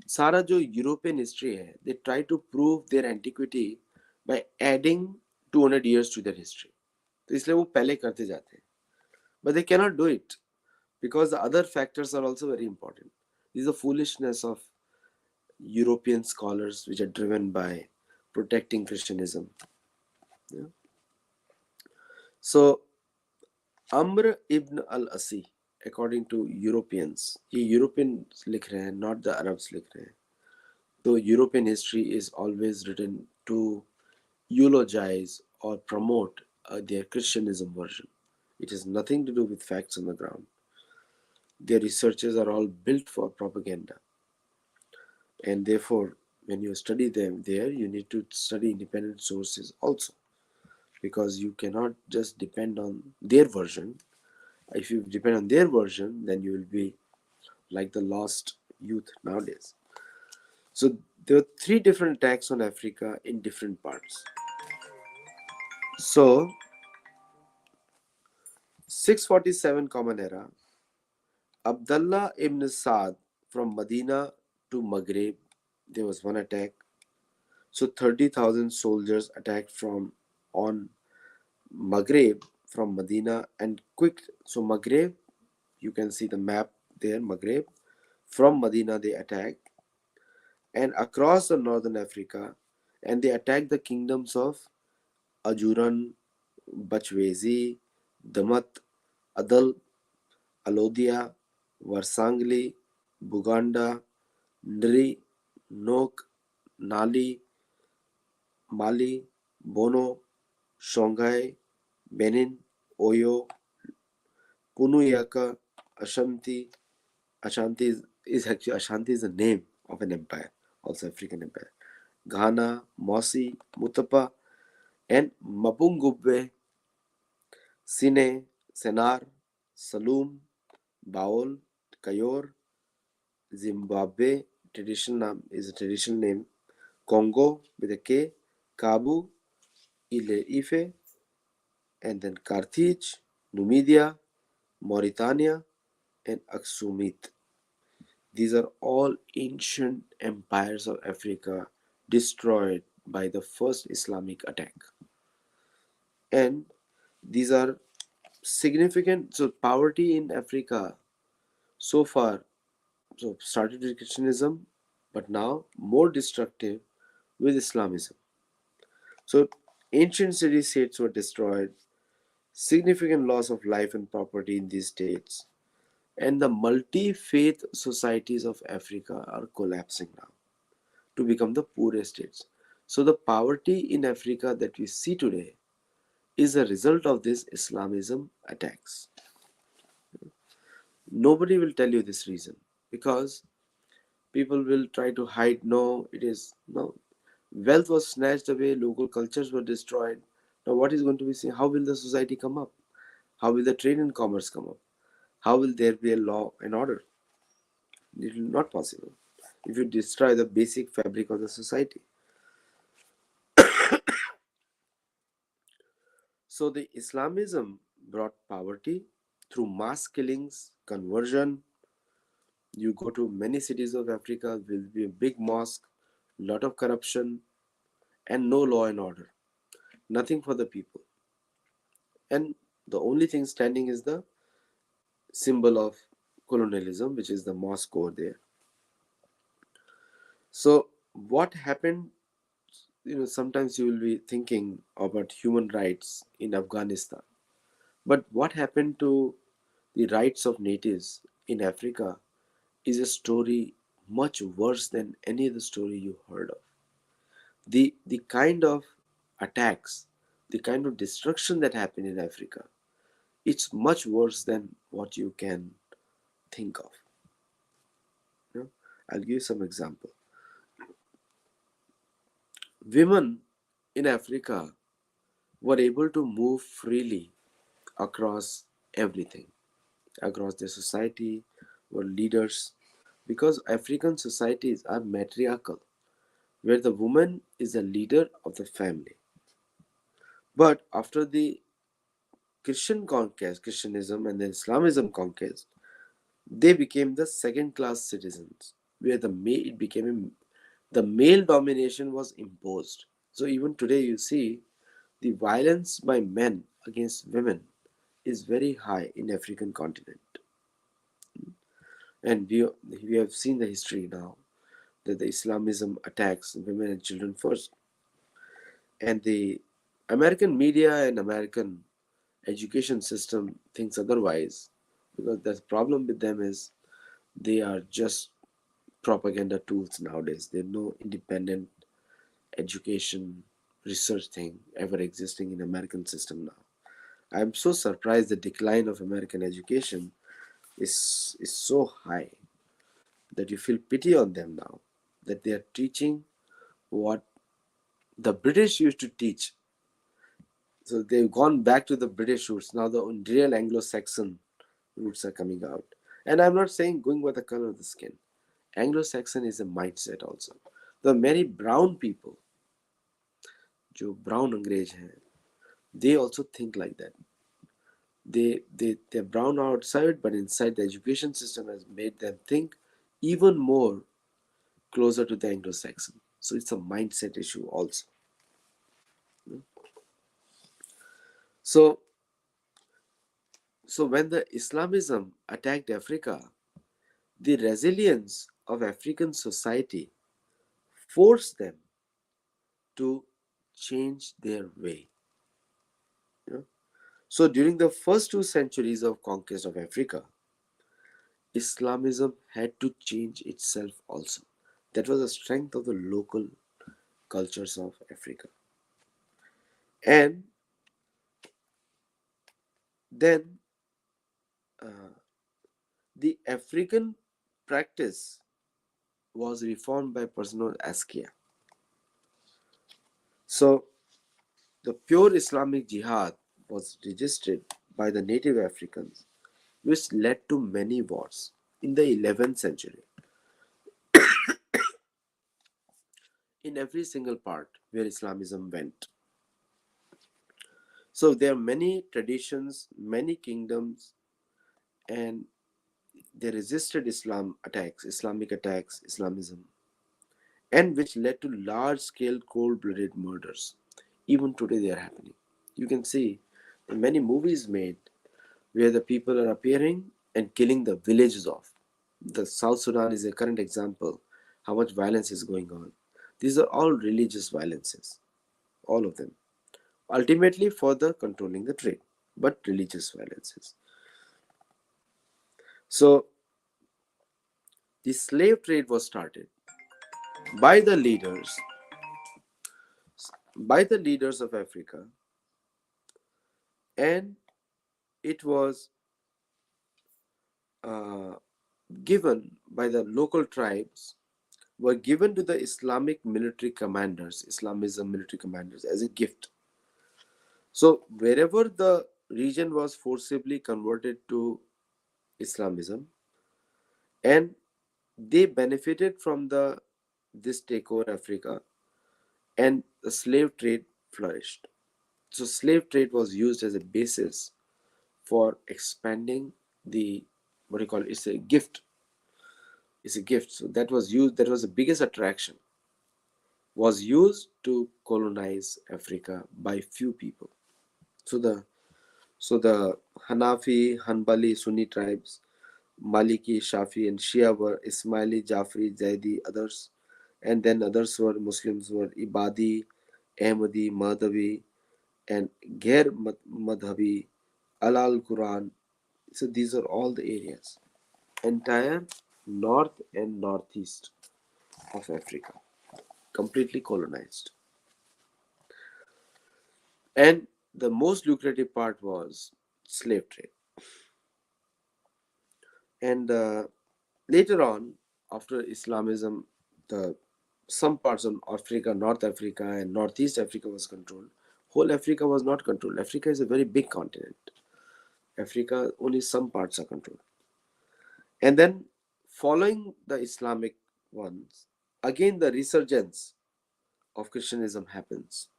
[SPEAKER 1] सारा जो यूरोपियन हिस्ट्री है, they try to prove their antiquity by adding 200 years to their history. तो इसलिए वो पहले करते जाते हैं, but they cannot do it because the other factors are also very important. This is the foolishness of European scholars which are driven by protecting Christianism. Yeah? So Amr ibn al-Asi, according to Europeans, ये Europeans लिख रहे हैं, not the Arabs लिख रहे हैं. So European history is always written to eulogize or promote their Christianism version. It has nothing to do with facts on the ground. Their researches are all built for propaganda. And therefore, when you study them there, you need to study independent sources also. Because you cannot just depend on their version. If you depend on their version, then you will be like the lost youth nowadays. So there are 3 different attacks on Africa in different parts. So 647 Common Era, Abdullah ibn Saad from Medina to Maghreb, there was one attack. So 30,000 soldiers attacked from on Maghreb from Medina and quick. So Maghreb, you can see the map there, Maghreb. From Medina they attacked and across the northern Africa, and they attacked the kingdoms of Ajuran, Bachwezi, Damat, Adal, Alodia, Varsangli, Buganda, Nri, Nok, Nali, Mali, Bono, Songhai, Benin, Oyo, Punuyaka, Ashanti. Ashanti is the name of an empire, also African empire. Ghana, Mosi, Mutapa, and Mapungubwe, Sine, Senar, Salum, Baol, Kayor, Zimbabwe, is a traditional name, Congo with a K, Kabu, Ile Ife, and then Carthage, Numidia, Mauritania, and Aksumit. These are all ancient empires of Africa destroyed by the first Islamic attack. And these are significant. So poverty in Africa so far, so started with Christianism, but now more destructive with Islamism. So ancient city-states were destroyed, significant loss of life and property in these states, and the multi-faith societies of Africa are collapsing now to become the poorest states. So the poverty in Africa that we see today is a result of these Islamism attacks. Nobody will tell you this reason because people will try to hide. No, it is no. Wealth was snatched away, local cultures were destroyed. Now, what is going to be seen? How will the society come up? How will the trade and commerce come up? How will there be a law and order? It will not possible if you destroy the basic fabric of the society. So the Islamism brought poverty through mass killings, conversion. You go to many cities of Africa, there will be a big mosque, lot of corruption, and no law and order. Nothing for the people. And the only thing standing is the symbol of colonialism, which is the mosque over there. So what happened, sometimes you will be thinking about human rights in Afghanistan. But what happened to the rights of natives in Africa is a story much worse than any other story you heard of. The kind of attacks, the kind of destruction that happened in Africa, it's much worse than what you can think of. You know? I'll give you some example. Women in Africa were able to move freely across everything, across their society, were leaders, because African societies are matriarchal, where the woman is the leader of the family. But after the Christian conquest, Christianism and the Islamism conquest, they became the second class citizens, where the male domination was imposed. So even today you see the violence by men against women is very high in African continent. And we have seen the history now that the Islamism attacks women and children first. And the American media and American education system thinks otherwise, because the problem with them is they are just propaganda tools nowadays. There's no independent education research thing ever existing in American system now. I'm so surprised the decline of American education is so high that you feel pity on them now, that they are teaching what the British used to teach. So they've gone back to the British roots. Now the real Anglo-Saxon roots are coming out. And I'm not saying going by the color of the skin. Anglo-Saxon is a mindset also. The many brown people, जो brown अंग्रेज हैं, they also think like that. They're brown outside, but inside the education system has made them think even more closer to the Anglo-Saxon. So it's a mindset issue also. So so when the Islamism attacked Africa, the resilience of African society forced them to change their way. You know? So during the first 2 centuries of conquest of Africa, Islamism had to change itself also. That was the strength of the local cultures of Africa. And then the African practice was reformed by a person called Askia. So the pure Islamic jihad was registered by the native Africans, which led to many wars in the 11th century in every single part where Islamism went. So there are many traditions, many kingdoms, and they resisted Islamic attacks, Islamism, and which led to large scale cold blooded murders. Even today, they are happening. You can see many movies made where the people are appearing and killing the villages off. The South Sudan is a current example how much violence is going on. These are all religious violences, all of them. Ultimately, further controlling the trade, but religious violences. So, the slave trade was started by the leaders of Africa, and it was uh, given by the local tribes were given to the Islamic military commanders, Islamism military commanders, as a gift. So, wherever the region was forcibly converted to Islamism, and they benefited from the this takeover Africa, and the slave trade flourished. So, slave trade was used as a basis for expanding the, what do you call it? It's a gift. It's a gift. So that was used. That was the biggest attraction. Was used to colonize Africa by few people. So the Hanafi, Hanbali, Sunni tribes, Maliki, Shafi, and Shia were Ismaili, Jafri, Zaidi, others, and then others were Muslims were Ibadi, Ahmadi, Madhavi, and Ghair Madhabi, Al Quran. So these are all the areas. Entire north and northeast of Africa, completely colonized. And the most lucrative part was slave trade. And later on, after Islamism, the some parts of Africa, North Africa, and Northeast Africa was controlled. Whole Africa was not controlled. Africa is a very big continent. Africa, only some parts are controlled. And then, following the Islamic ones, again the resurgence of Christianism happens.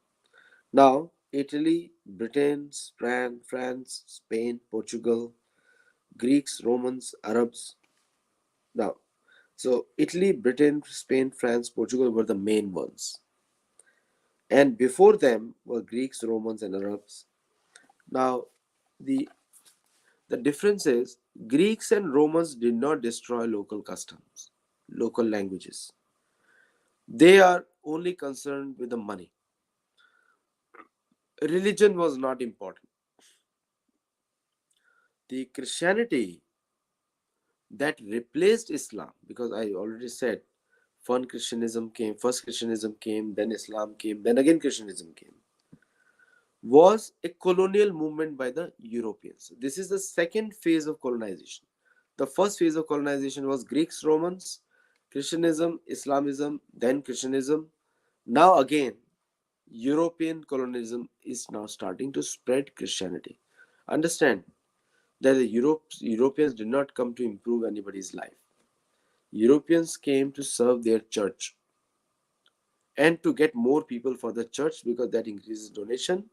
[SPEAKER 1] Now, Italy, Britain, France, Spain, Portugal, Greeks, Romans, Arabs. Now, so Italy, Britain, Spain, France, Portugal were the main ones. And before them were Greeks, Romans, and Arabs. Now, the, the difference is Greeks and Romans did not destroy local customs, local languages. They are only concerned with the money. Religion was not important. The Christianity that replaced Islam, because I already said first Christianism came, then Islam came, then again Christianism came, was a colonial movement by the Europeans. This is the second phase of colonization. The first phase of colonization was Greeks, Romans, Christianism, Islamism, then Christianism. Now again, European colonialism is now starting to spread Christianity. Understand that the Europeans did not come to improve anybody's life. Europeans came to serve their church and to get more people for the church, because that increases donation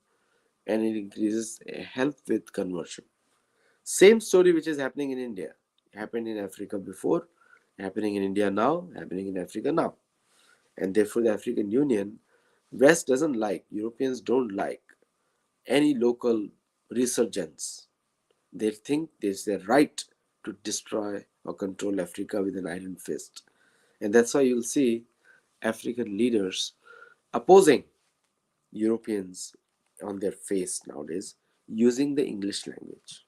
[SPEAKER 1] and it increases help with conversion. Same story which is happening in India, happened in Africa before, happening in India now, happening in Africa now. And therefore the African Union, West doesn't like, Europeans don't like any local resurgence. They think there's their right to destroy or control Africa with an iron fist. And that's why you'll see African leaders opposing Europeans on their face nowadays using the English language.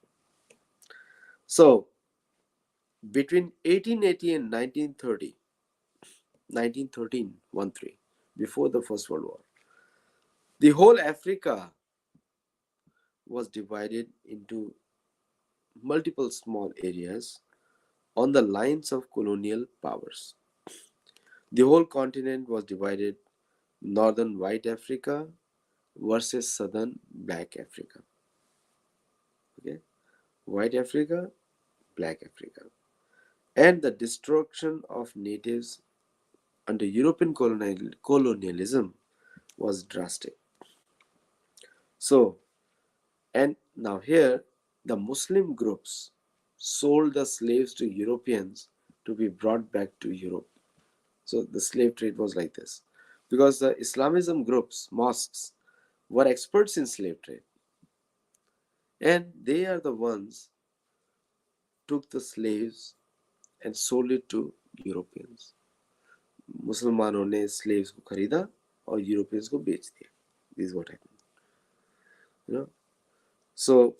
[SPEAKER 1] So, between 1880 and 1930, 1913, 1-3, before the First World War, the whole Africa was divided into multiple small areas on the lines of colonial powers. The whole continent was divided: northern white Africa versus southern black Africa. Okay, white Africa, black Africa. And the destruction of natives under European colonialism was drastic. So, and now here, the Muslim groups sold the slaves to Europeans to be brought back to Europe. So the slave trade was like this. Because the Islamism groups, mosques, were experts in slave trade. And they are the ones took the slaves and sold it to Europeans. मुसलमानों ने slaves को खरीदा और Europeans को बेच दिया. This is what happened. You know, so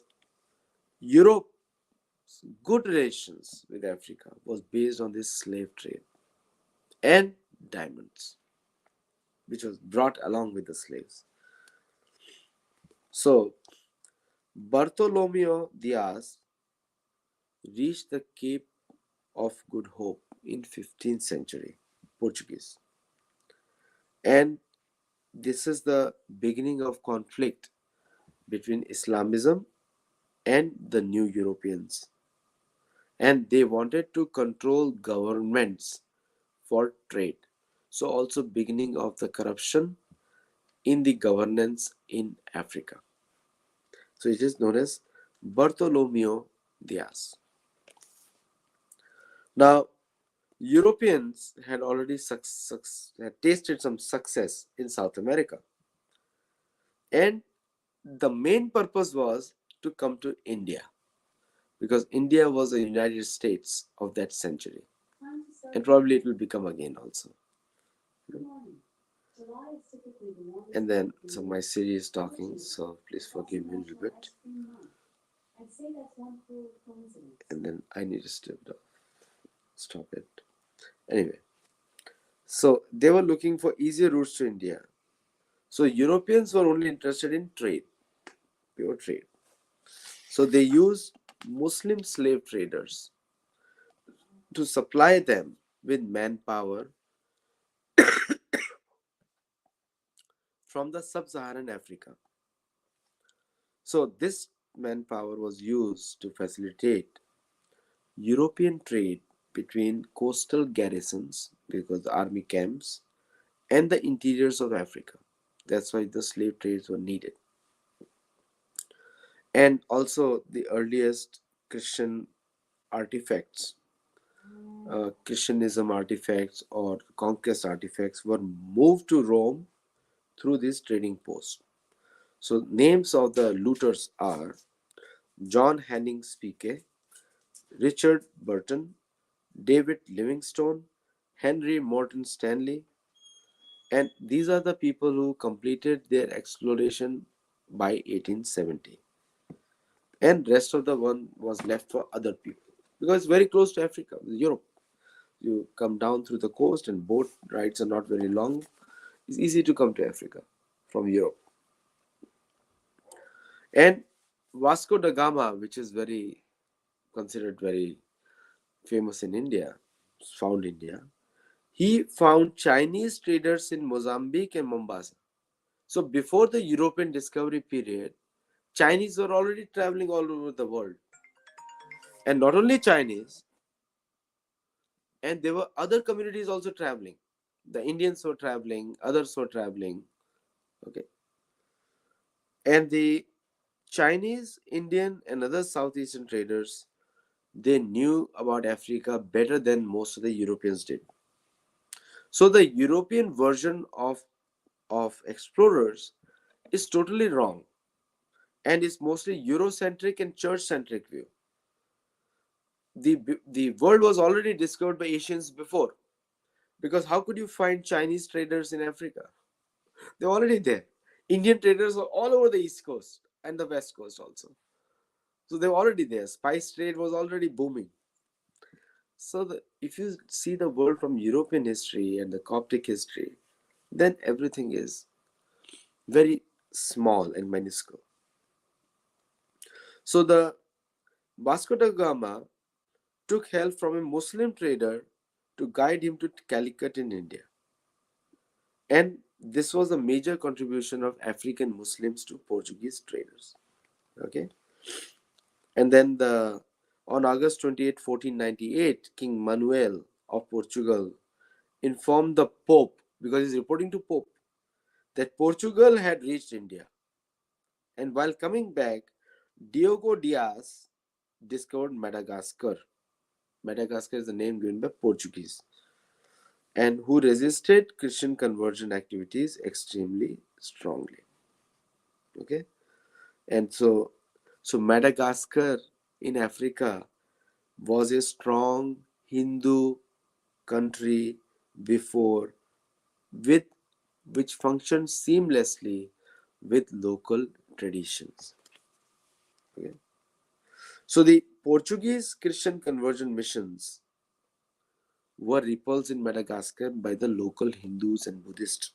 [SPEAKER 1] Europe's good relations with Africa was based on this slave trade and diamonds, which was brought along with the slaves. So Bartolomeo Diaz reached the Cape of Good Hope in 15th century Portuguese. And this is the beginning of conflict between Islamism and the new Europeans. And they wanted to control governments for trade. So also beginning of the corruption in the governance in Africa. So it is known as Bartolomeo Diaz. Now, Europeans had already had tasted some success in South America, and the main purpose was to come to India because India was the United States of that century, and probably it will become again also. And then, so my Siri is talking, so please forgive me a little bit. And then I need to stop it. Anyway, so they were looking for easier routes to India. So Europeans were only interested in trade, pure trade. So they used Muslim slave traders to supply them with manpower from the sub-Saharan Africa. So this manpower was used to facilitate European trade between coastal garrisons, because the army camps, and the interiors of Africa. That's why the slave trades were needed. And also the earliest Christian artifacts, Christianism artifacts or conquest artifacts were moved to Rome through this trading post. So names of the looters are John Hanning Speke, Richard Burton, David Livingstone, Henry Morton Stanley, and these are the people who completed their exploration by 1870. And rest of the one was left for other people because it's very close to Africa, Europe. You come down through the coast and boat rides are not very long. It's easy to come to Africa from Europe. And Vasco da Gama, which is very considered very famous in India, found India. He found Chinese traders in Mozambique and Mombasa. So before the European discovery period, Chinese were already traveling all over the world. And not only Chinese, and there were other communities also traveling. The Indians were traveling, others were traveling. Okay. And the Chinese, Indian, and other Southeastern traders, they knew about Africa better than most of the Europeans did. So the European version of explorers is totally wrong and is mostly Eurocentric and church-centric view. The world was already discovered by Asians before, because how could you find Chinese traders in Africa? They're already there. Indian traders are all over the East Coast and the West Coast also. So they're already there. Spice trade was already booming. So if you see the world from European history and the Coptic history, then everything is very small and minuscule. So the Vasco da Gama took help from a Muslim trader to guide him to Calicut in India. And this was a major contribution of African Muslims to Portuguese traders. Okay. And then on August 28, 1498, King Manuel of Portugal informed the Pope, because he's reporting to Pope, that Portugal had reached India. And while coming back, Diogo Diaz discovered Madagascar. Madagascar is the name given by Portuguese, and who resisted Christian conversion activities extremely strongly. Okay, and so Madagascar in Africa was a strong Hindu country before, with which functioned seamlessly with local traditions. Okay. So the Portuguese Christian conversion missions were repulsed in Madagascar by the local Hindus and Buddhists,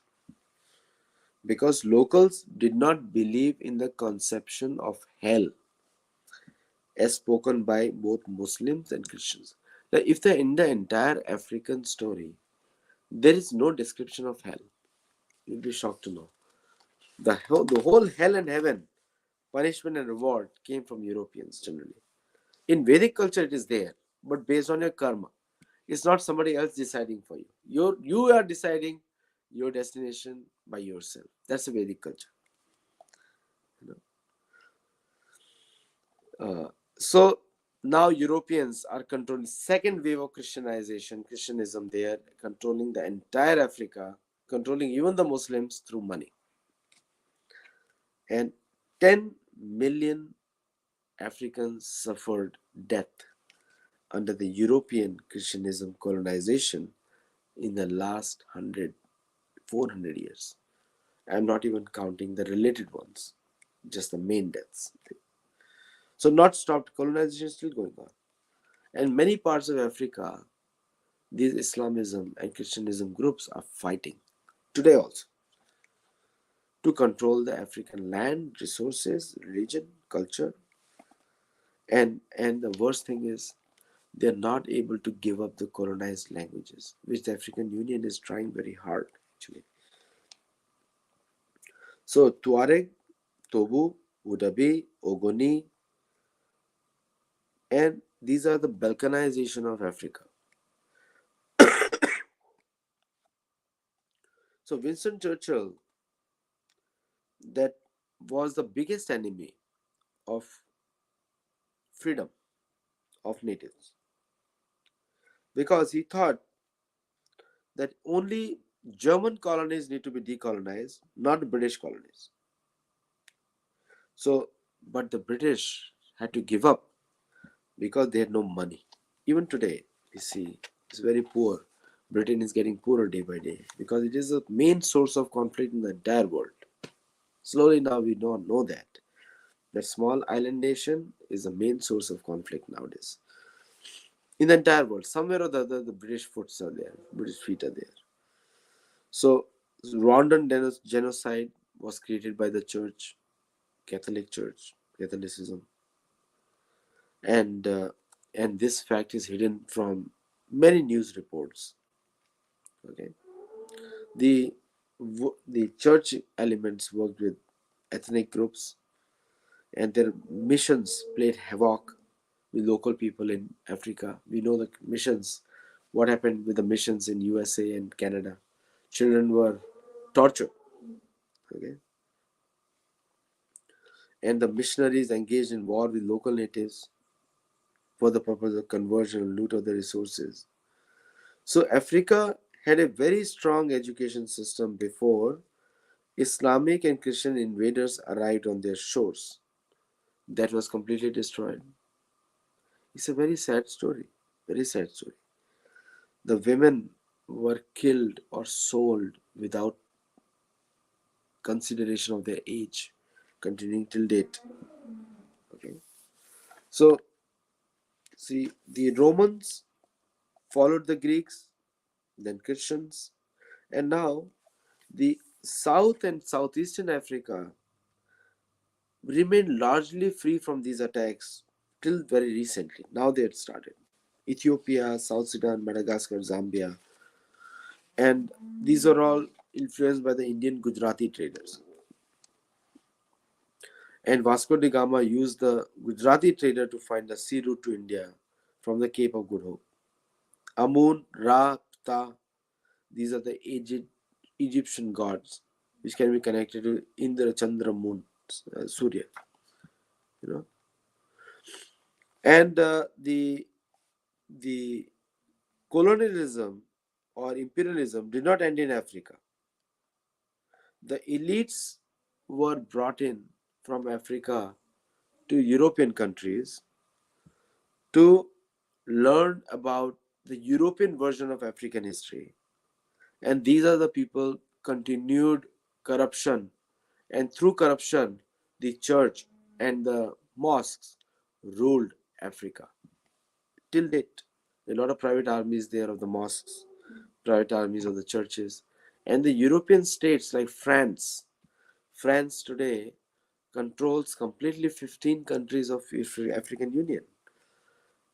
[SPEAKER 1] because locals did not believe in the conception of hell as spoken by both Muslims and Christians. Now, if in the entire African story there is no description of hell, you'll be shocked to know. The whole hell and heaven, punishment and reward came from Europeans generally. In Vedic culture, it is there, but based on your karma. It's not somebody else deciding for you. You are deciding your destination by yourself. That's a Vedic culture. You know? So now Europeans are controlling second wave of Christianization, Christianism. They are controlling the entire Africa, controlling even the Muslims through money. And 10 million Africans suffered death under the European Christianism colonization in the last 400 years. I'm not even counting the related ones, just the main deaths. So, not stopped, colonization is still going on. And many parts of Africa, these Islamism and Christianism groups are fighting today also to control the African land, resources, religion, culture. And the worst thing is they're not able to give up the colonized languages, which the African Union is trying very hard actually. So Tuareg, Tobu, Udabi, Ogoni, and these are the balkanization of Africa. So Winston Churchill, that was the biggest enemy of freedom of natives, because he thought that only German colonies need to be decolonized, not British colonies. So, but the British had to give up because they had no money. Even today, you see, it's very poor. Britain is getting poorer day by day because it is the main source of conflict in the entire world. Slowly now we don't know that. That small island nation is the main source of conflict nowadays. In the entire world, somewhere or the other, the British foot are there, British feet are there. So, Rwandan genocide was created by the church, Church, Catholicism, and uh, and this fact is hidden from many news reports. Okay, the the church elements worked with ethnic groups, and their missions played havoc with local people in Africa. We know the missions, what happened with the missions in USA and Canada. Children were tortured. Okay, and the missionaries engaged in war with local natives for the purpose of conversion and loot of the resources. So Africa had a very strong education system before Islamic and Christian invaders arrived on their shores. That was completely destroyed. It's a very sad story. Very sad story. The women were killed or sold without consideration of their age, continuing till date. Okay. So see, the Romans followed the Greeks, then Christians, and now the South and Southeastern Africa remained largely free from these attacks till very recently. Now they had started. Ethiopia, South Sudan, Madagascar, Zambia, and these are all influenced by the Indian Gujarati traders. And Vasco da Gama used the Gujarati trader to find the sea route to India from the Cape of Good Hope. Amun, Ra, Ptah, these are the Egyptian gods which can be connected to Indra, Chandra, Moon, Surya. You know, and the colonialism or imperialism did not end in Africa. The elites were brought in from Africa to European countries to learn about the European version of African history. And these are the people continued corruption. And through corruption, the church and the mosques ruled Africa till date. A lot of private armies there of the mosques, private armies of the churches, and the European states like France. France today controls completely 15 countries of African Union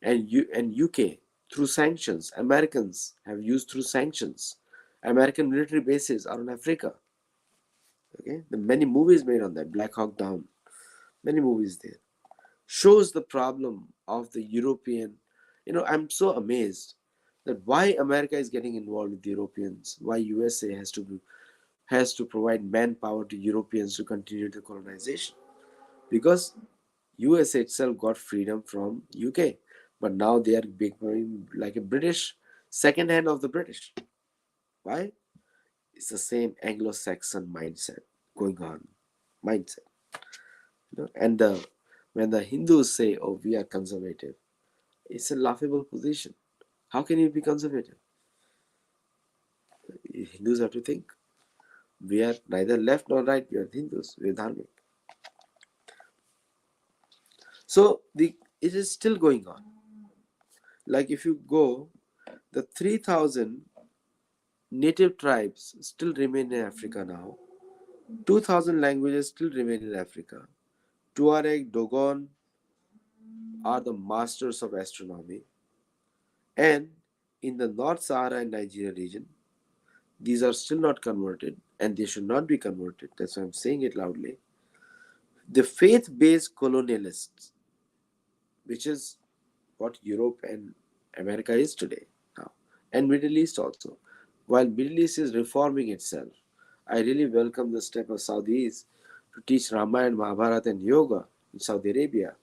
[SPEAKER 1] and UK through sanctions. Americans have used through sanctions. American military bases are in Africa. Okay, the many movies made on that, Black Hawk Down, many movies there, shows the problem of the European. I'm so amazed that why America is getting involved with the Europeans, why USA has to provide manpower to Europeans to continue the colonization, because USA itself got freedom from UK, but now they are becoming like a British, second hand of the British. Why? It's the same Anglo-Saxon mindset going on, mindset. And when the Hindus say, "Oh, we are conservative," it's a laughable position. How can you be conservative? Hindus have to think. We are neither left nor right. We are Hindus. We are dharmic. So it is still going on. Like if you go, the 3,000 native tribes still remain in Africa now. 2,000 languages still remain in Africa. Tuareg, Dogon are the masters of astronomy. And in the North Sahara and Nigeria region, these are still not converted and they should not be converted. That's why I'm saying it loudly. The faith based colonialists, which is what Europe and America is today now, and Middle East also. While Middle East is reforming itself, I really welcome the step of Saudis to teach Ramayana, Mahabharata, and Yoga in Saudi Arabia,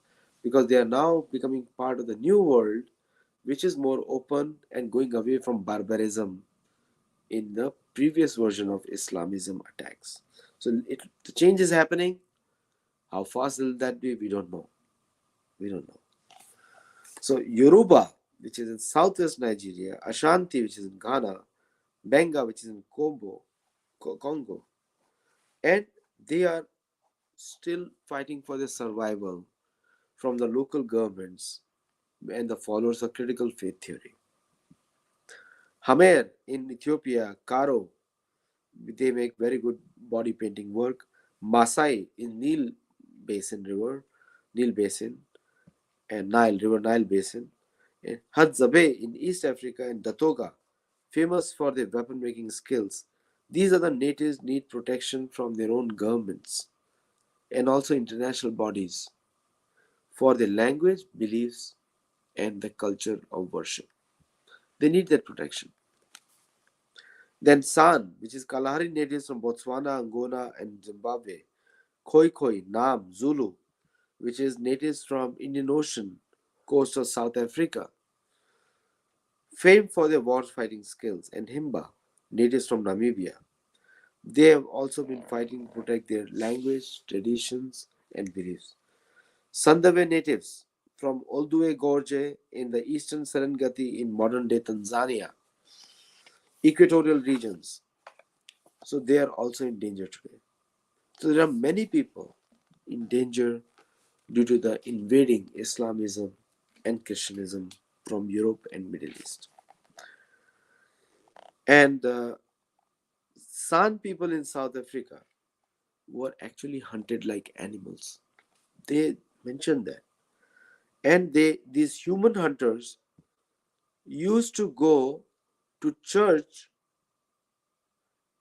[SPEAKER 1] because they are now becoming part of the new world, which is more open and going away from barbarism in the previous version of Islamism attacks. So the change is happening. How fast will that be? We don't know. We don't know. So Yoruba, which is in southwest Nigeria, Ashanti, which is in Ghana, Benga, which is in Congo, and they are still fighting for their survival from the local governments and the followers of critical faith theory. Hamer in Ethiopia, Karo, they make very good body painting work. Masai in Nile Basin, and Nile Basin. And Hadzabe in East Africa and Datoga, famous for their weapon making skills. These are the natives need protection from their own governments and also international bodies for their language, beliefs, and the culture of worship. They need that protection. Then San, which is Kalahari natives from Botswana, Angola, and Zimbabwe. Khoi Khoi, Nam, Zulu, which is natives from Indian Ocean, coast of South Africa, famed for their war fighting skills, and Himba, natives from Namibia. They have also been fighting to protect their language, traditions, and beliefs. Sandawe natives from Oldue Gorge in the eastern Serengeti in modern day Tanzania, equatorial regions. So they are also in danger today. So there are many people in danger due to the invading Islamism and Christianism from Europe and Middle East. And the San people in South Africa were actually hunted like animals. They mentioned that. And these human hunters used to go to church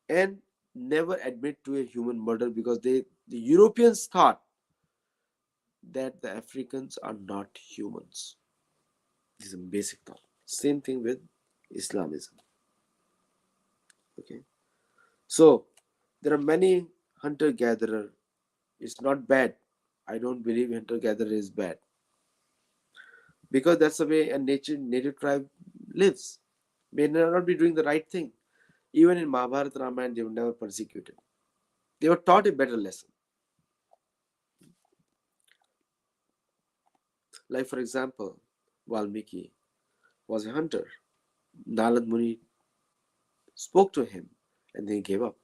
[SPEAKER 1] and never admit to a human murder because the Europeans thought that the Africans are not humans. This is a basic thought. Same thing with Islamism. Okay. So there are many hunter-gatherer. It's not bad. I don't believe hunter-gatherer is bad. Because that's the way a native tribe lives. May not be doing the right thing. Even in Mahabharata Ramayana, they were never persecuted. They were taught a better lesson. Like for example, Valmiki was a hunter. Nalad Muni spoke to him and then he gave up.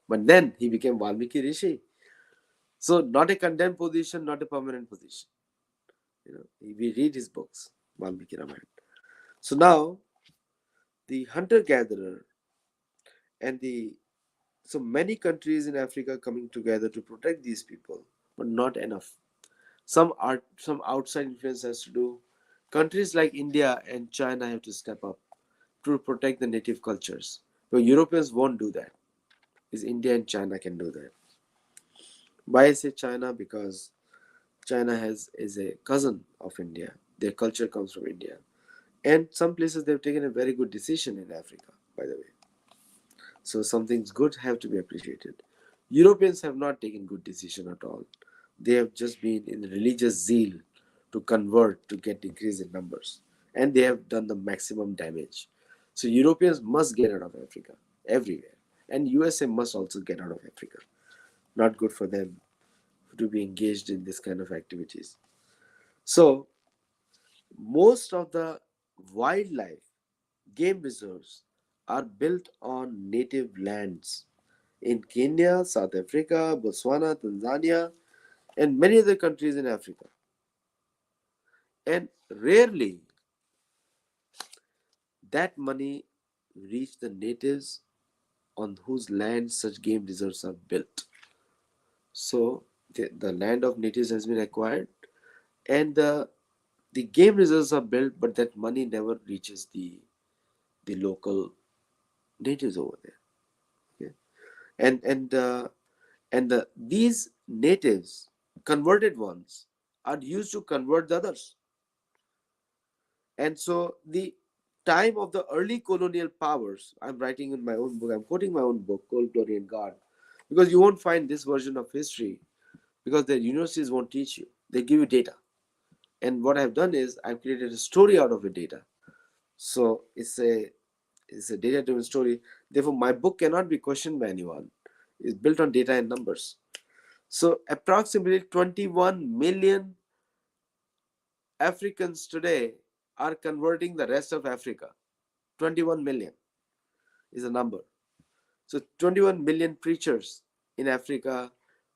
[SPEAKER 1] But then he became Valmiki Rishi. So not a condemned position, not a permanent position. We read his books, Valmiki Ramayana. So now the hunter-gatherer and the so many countries in Africa coming together to protect these people. but not enough. Some outside influence has to do. Countries like India and China have to step up to protect the native cultures. But Europeans won't do that. Is India and China can do that. Why I say China? Because China has is a cousin of India. Their culture comes from India. And some places they've taken a very good decision in Africa, by the way. So some things good have to be appreciated. Europeans have not taken good decision at all. They have just been in religious zeal to convert to get increase in numbers. And they have done the maximum damage. So Europeans must get out of Africa everywhere. And USA must also get out of Africa. Not good for them to be engaged in this kind of activities. So most of the wildlife game reserves are built on native lands in Kenya, South Africa, Botswana, Tanzania, and many other countries in Africa. And rarely that money reach the natives on whose land such game reserves are built. So the land of natives has been acquired, and the game reserves are built, but that money never reaches the local natives over there. Okay? And these natives, converted ones, are used to convert the others. And so the time of the early colonial powers, I'm writing in my own book, I'm quoting my own book, Cold Glory and God, because you won't find this version of history because the universities won't teach you. They give you data. And what I've done is I've created a story out of the data. So it's a data driven story. Therefore, my book cannot be questioned by anyone. It's built on data and numbers. So approximately 21 million Africans today are converting the rest of Africa. 21 million is a number. So 21 million preachers in Africa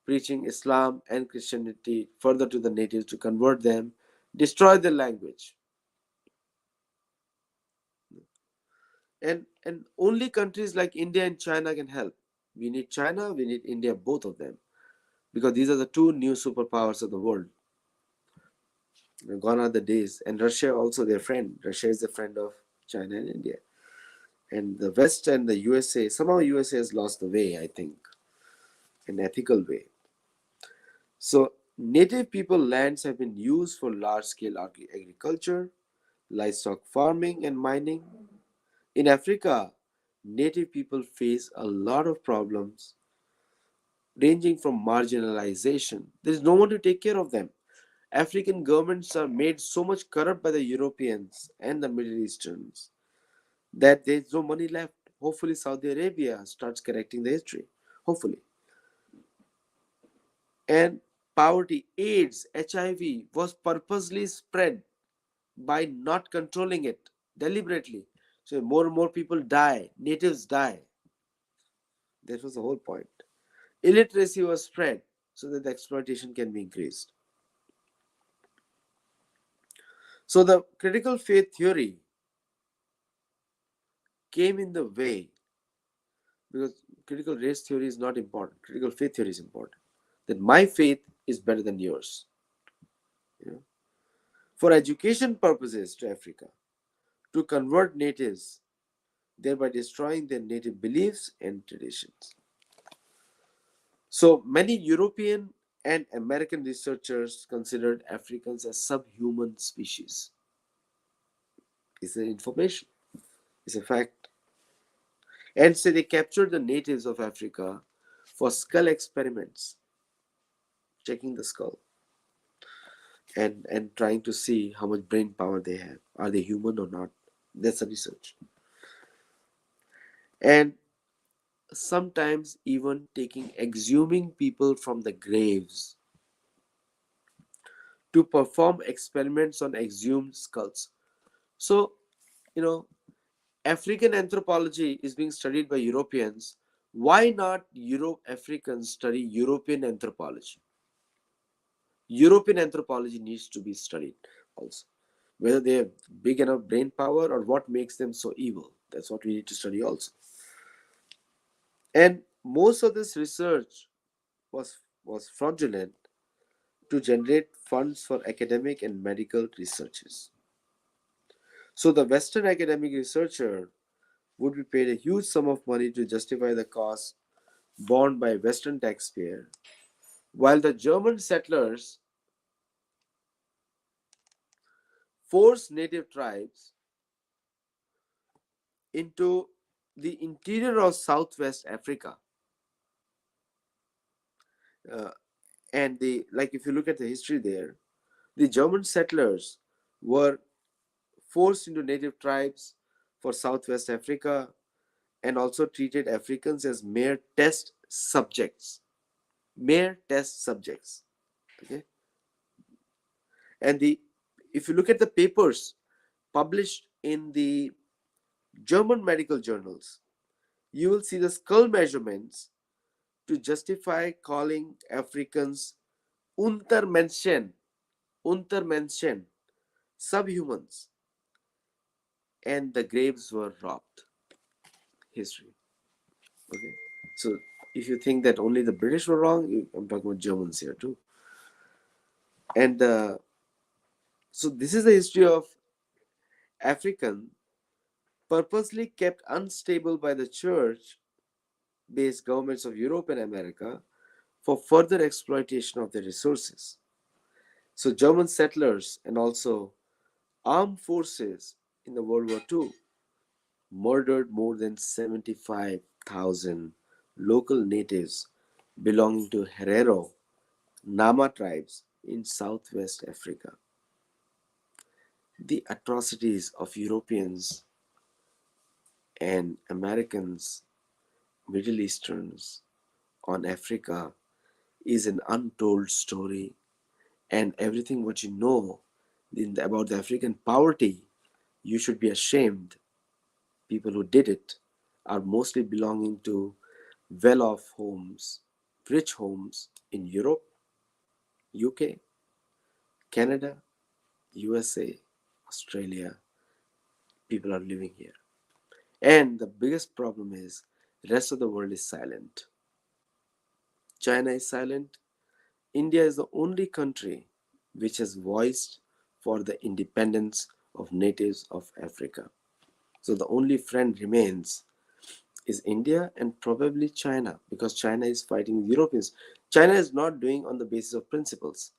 [SPEAKER 1] preaching Islam and Christianity further to the natives to convert them, destroy their language. And only countries like India and China can help. We need China, we need India, both of them. Because these are the two new superpowers of the world. Gone are the days. And Russia also their friend. Russia is the friend of China and India. And the West and the USA, somehow USA has lost the way, I think, an ethical way. So native people lands have been used for large scale agriculture, livestock farming and mining. In Africa, native people face a lot of problems ranging from marginalization. There is no one to take care of them. African governments are made so much corrupt by the Europeans and the Middle Easterns that there is no money left. Hopefully, Saudi Arabia starts correcting the history. Hopefully. And poverty, AIDS, HIV was purposely spread by not controlling it deliberately. So more and more people die, natives die. That was the whole point. Illiteracy was spread so that the exploitation can be increased. So the critical faith theory came in the way because critical race theory is not important. Critical faith theory is important. That my faith is better than yours. You know? For education purposes to Africa, to convert natives, thereby destroying their native beliefs and traditions. So many European and American researchers considered Africans as subhuman species. It's an information, it's a fact. And so they captured the natives of Africa for skull experiments, checking the skull and trying to see how much brain power they have. Are they human or not? That's a research. And sometimes even taking exhuming people from the graves to perform experiments on exhumed skulls. So, you know, African anthropology is being studied by Europeans. Why not Euro Africans study European anthropology? European anthropology needs to be studied also. Whether they have big enough brain power or what makes them so evil. That's what we need to study also. And most of this research was fraudulent to generate funds for academic and medical researches. So the Western academic researcher would be paid a huge sum of money to justify the cost borne by Western taxpayer, while the German settlers forced native tribes into the interior of Southwest Africa. Uh, and the like, if you look at the history there, the German settlers were forced into native tribes for Southwest Africa and also treated Africans as mere test subjects. Mere test subjects. Okay, and the if you look at the papers published in the German medical journals, you will see the skull measurements to justify calling Africans Untermenschen, Untermenschen, subhumans, and the graves were robbed. History. Okay, so if you think that only the British were wrong, I'm talking about Germans here too. And so this is the history of African purposely kept unstable by the church-based governments of Europe and America for further exploitation of their resources. So German settlers and also armed forces in the World War II murdered more than 75,000 local natives belonging to Herero Nama tribes in southwest Africa. The atrocities of Europeans and Americans, Middle Easterns on Africa is an untold story, and everything what you know about the African poverty, you should be ashamed. People who did it are mostly belonging to well-off homes, rich homes in Europe, UK, Canada, USA, Australia. People are living here. And the biggest problem is the rest of the world is silent. China is silent. India is the only country which has voiced for the independence of natives of Africa. So the only friend remains is India and probably China, because China is fighting the Europeans. China is not doing on the basis of principles.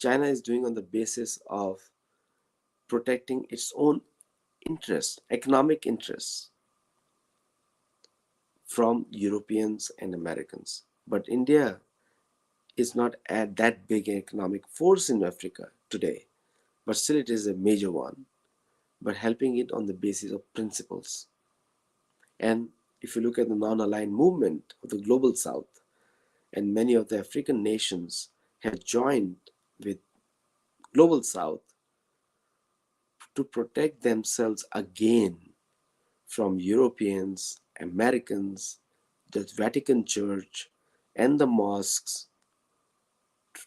[SPEAKER 1] China is doing on the basis of protecting its own interests, economic interests from Europeans and Americans. But India is not at that big economic force in Africa today, but still it is a major one, but helping it on the basis of principles. And if you look at the non-aligned movement of the global south, and many of the African nations have joined with global south to protect themselves again from Europeans, Americans, the Vatican Church, and the mosques,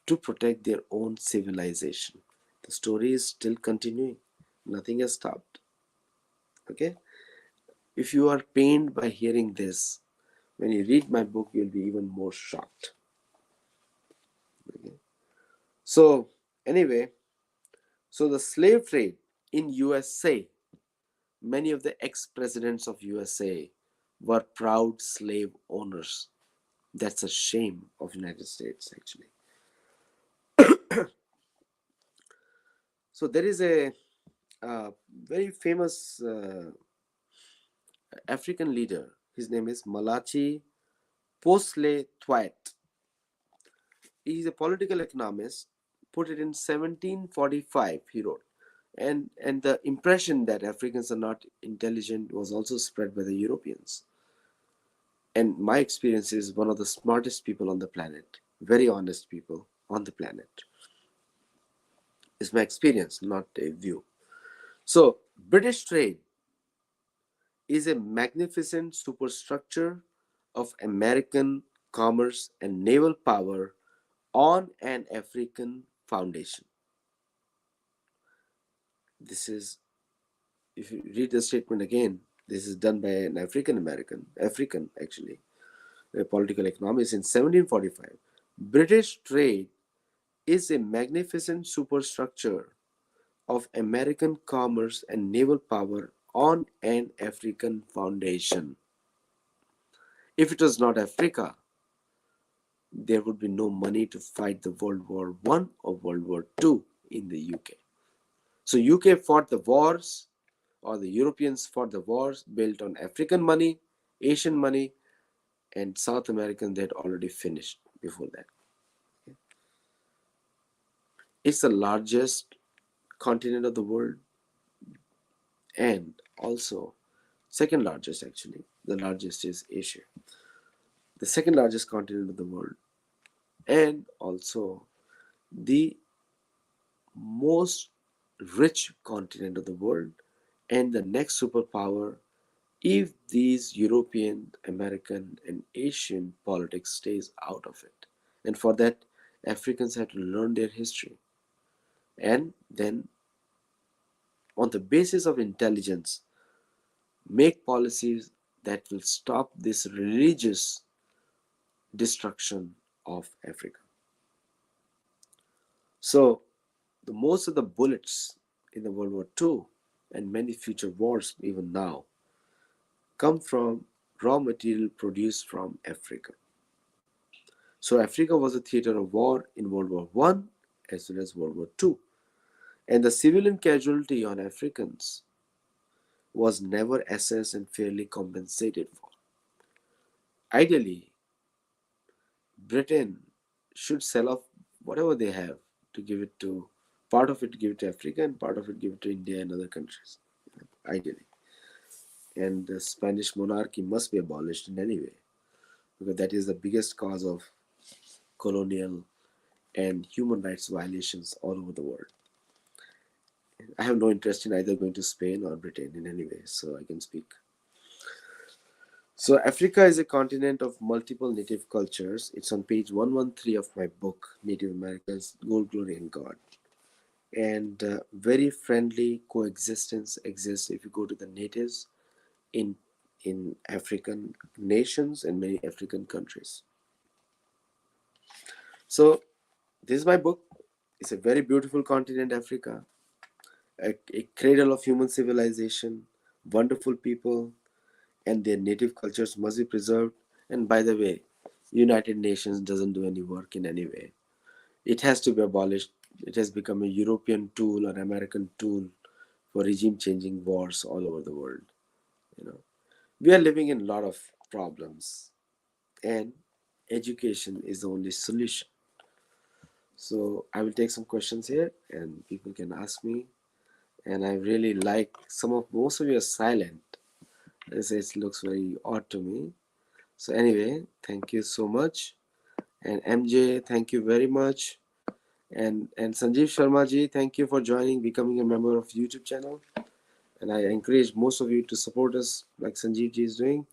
[SPEAKER 1] to protect their own civilization. The story is still continuing. Nothing has stopped. Okay? If you are pained by hearing this, when you read my book, you'll be even more shocked. Okay? So, anyway, so the slave trade in USA, many of the ex-presidents of USA were proud slave owners. That's a shame of United States, actually. So there is a very famous African leader. His name is Malachi Postle Thwaite. He is a political economist. Put it in 1745, he wrote. And the impression that Africans are not intelligent was also spread by the Europeans. And my experience is one of the smartest people on the planet, very honest people on the planet. It's my experience, not a view. So, British trade is a magnificent superstructure of American commerce and naval power on an African foundation. This is, if you read the statement again, this is done by an African actually, a political economist in 1745. British trade is a magnificent superstructure of American commerce and naval power on an African foundation. If it was not Africa, there would be no money to fight the World War One or World War Two in the UK. So UK fought the wars, or the Europeans fought the wars built on African money, Asian money, and South American they had already finished before that. It's the largest continent of the world and also second largest actually. The largest is Asia. The second largest continent of the world and also the most rich continent of the world and the next superpower if these European, American, and Asian politics stays out of it. And for that, Africans have to learn their history. And then, on the basis of intelligence, make policies that will stop this religious destruction of Africa. So, the most of the bullets in the World War II and many future wars, even now, come from raw material produced from Africa. So Africa was a theater of war in World War One as well as World War Two, and the civilian casualty on Africans was never assessed and fairly compensated for. Ideally, Britain should sell off whatever they have to give it to part of it give it to Africa and part of it give it to India and other countries. Ideally. And the Spanish monarchy must be abolished in any way because that is the biggest cause of colonial and human rights violations all over the world. I have no interest in either going to Spain or Britain in any way, so I can speak. So Africa is a continent of multiple native cultures. It's on page 113 of my book, Native Americans, Gold, Glory, and God. And very friendly coexistence exists if you go to the natives in African nations and many African countries. So this is my book. It's a very beautiful continent, Africa. A cradle of human civilization, wonderful people, and their native cultures must be preserved. And by the way, United Nations doesn't do any work in any way. It has to be abolished. It has become a European tool or American tool for regime changing wars all over the world. You know, we are living in a lot of problems, and education is the only solution. So I will take some questions here, and people can ask me. And I really like most of you are silent. It looks very odd to me. So anyway, thank you so much. And MJ, thank you very much. And Sanjeev Sharma ji, thank you for joining, becoming a member of YouTube channel. And I encourage most of you to support us like Sanjeev ji is doing.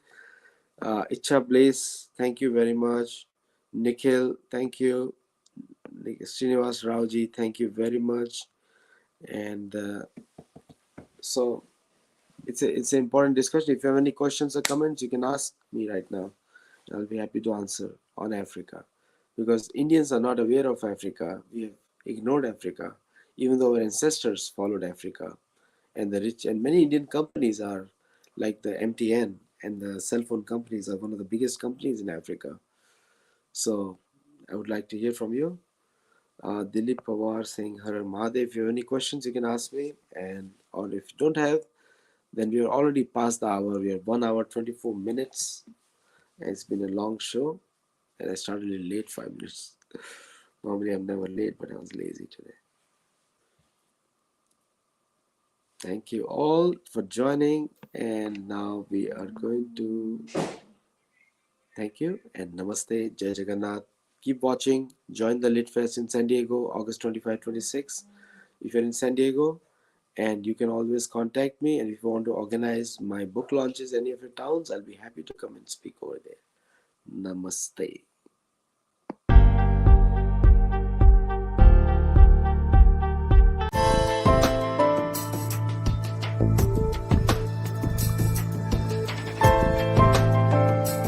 [SPEAKER 1] Icha Blaze, thank you very much. Nikhil, thank you. Srinivas Rao ji, thank you very much. And so it's an important discussion. If you have any questions or comments, you can ask me right now. I'll be happy to answer on Africa. Because Indians are not aware of Africa. We have ignored Africa, even though our ancestors followed Africa. And the rich and many Indian companies are like the MTN and the cell phone companies are one of the biggest companies in Africa. So I would like to hear from you. Dilip Pawar saying Har Har Mahadev. If you have any questions, you can ask me. And or if you don't have, then we are already past the hour. We are 1 hour 24 minutes. And it's been a long show. And I started a little late, 5 minutes. Normally I'm never late, but I was lazy today. Thank you all for joining. And now we are going to thank you and namaste. Jai Jagannath. Keep watching. Join the Lit Fest in San Diego, August 25-26. If you're in San Diego, and you can always contact me. And if you want to organize my book launches, any of your towns, I'll be happy to come and speak over there. Namaste.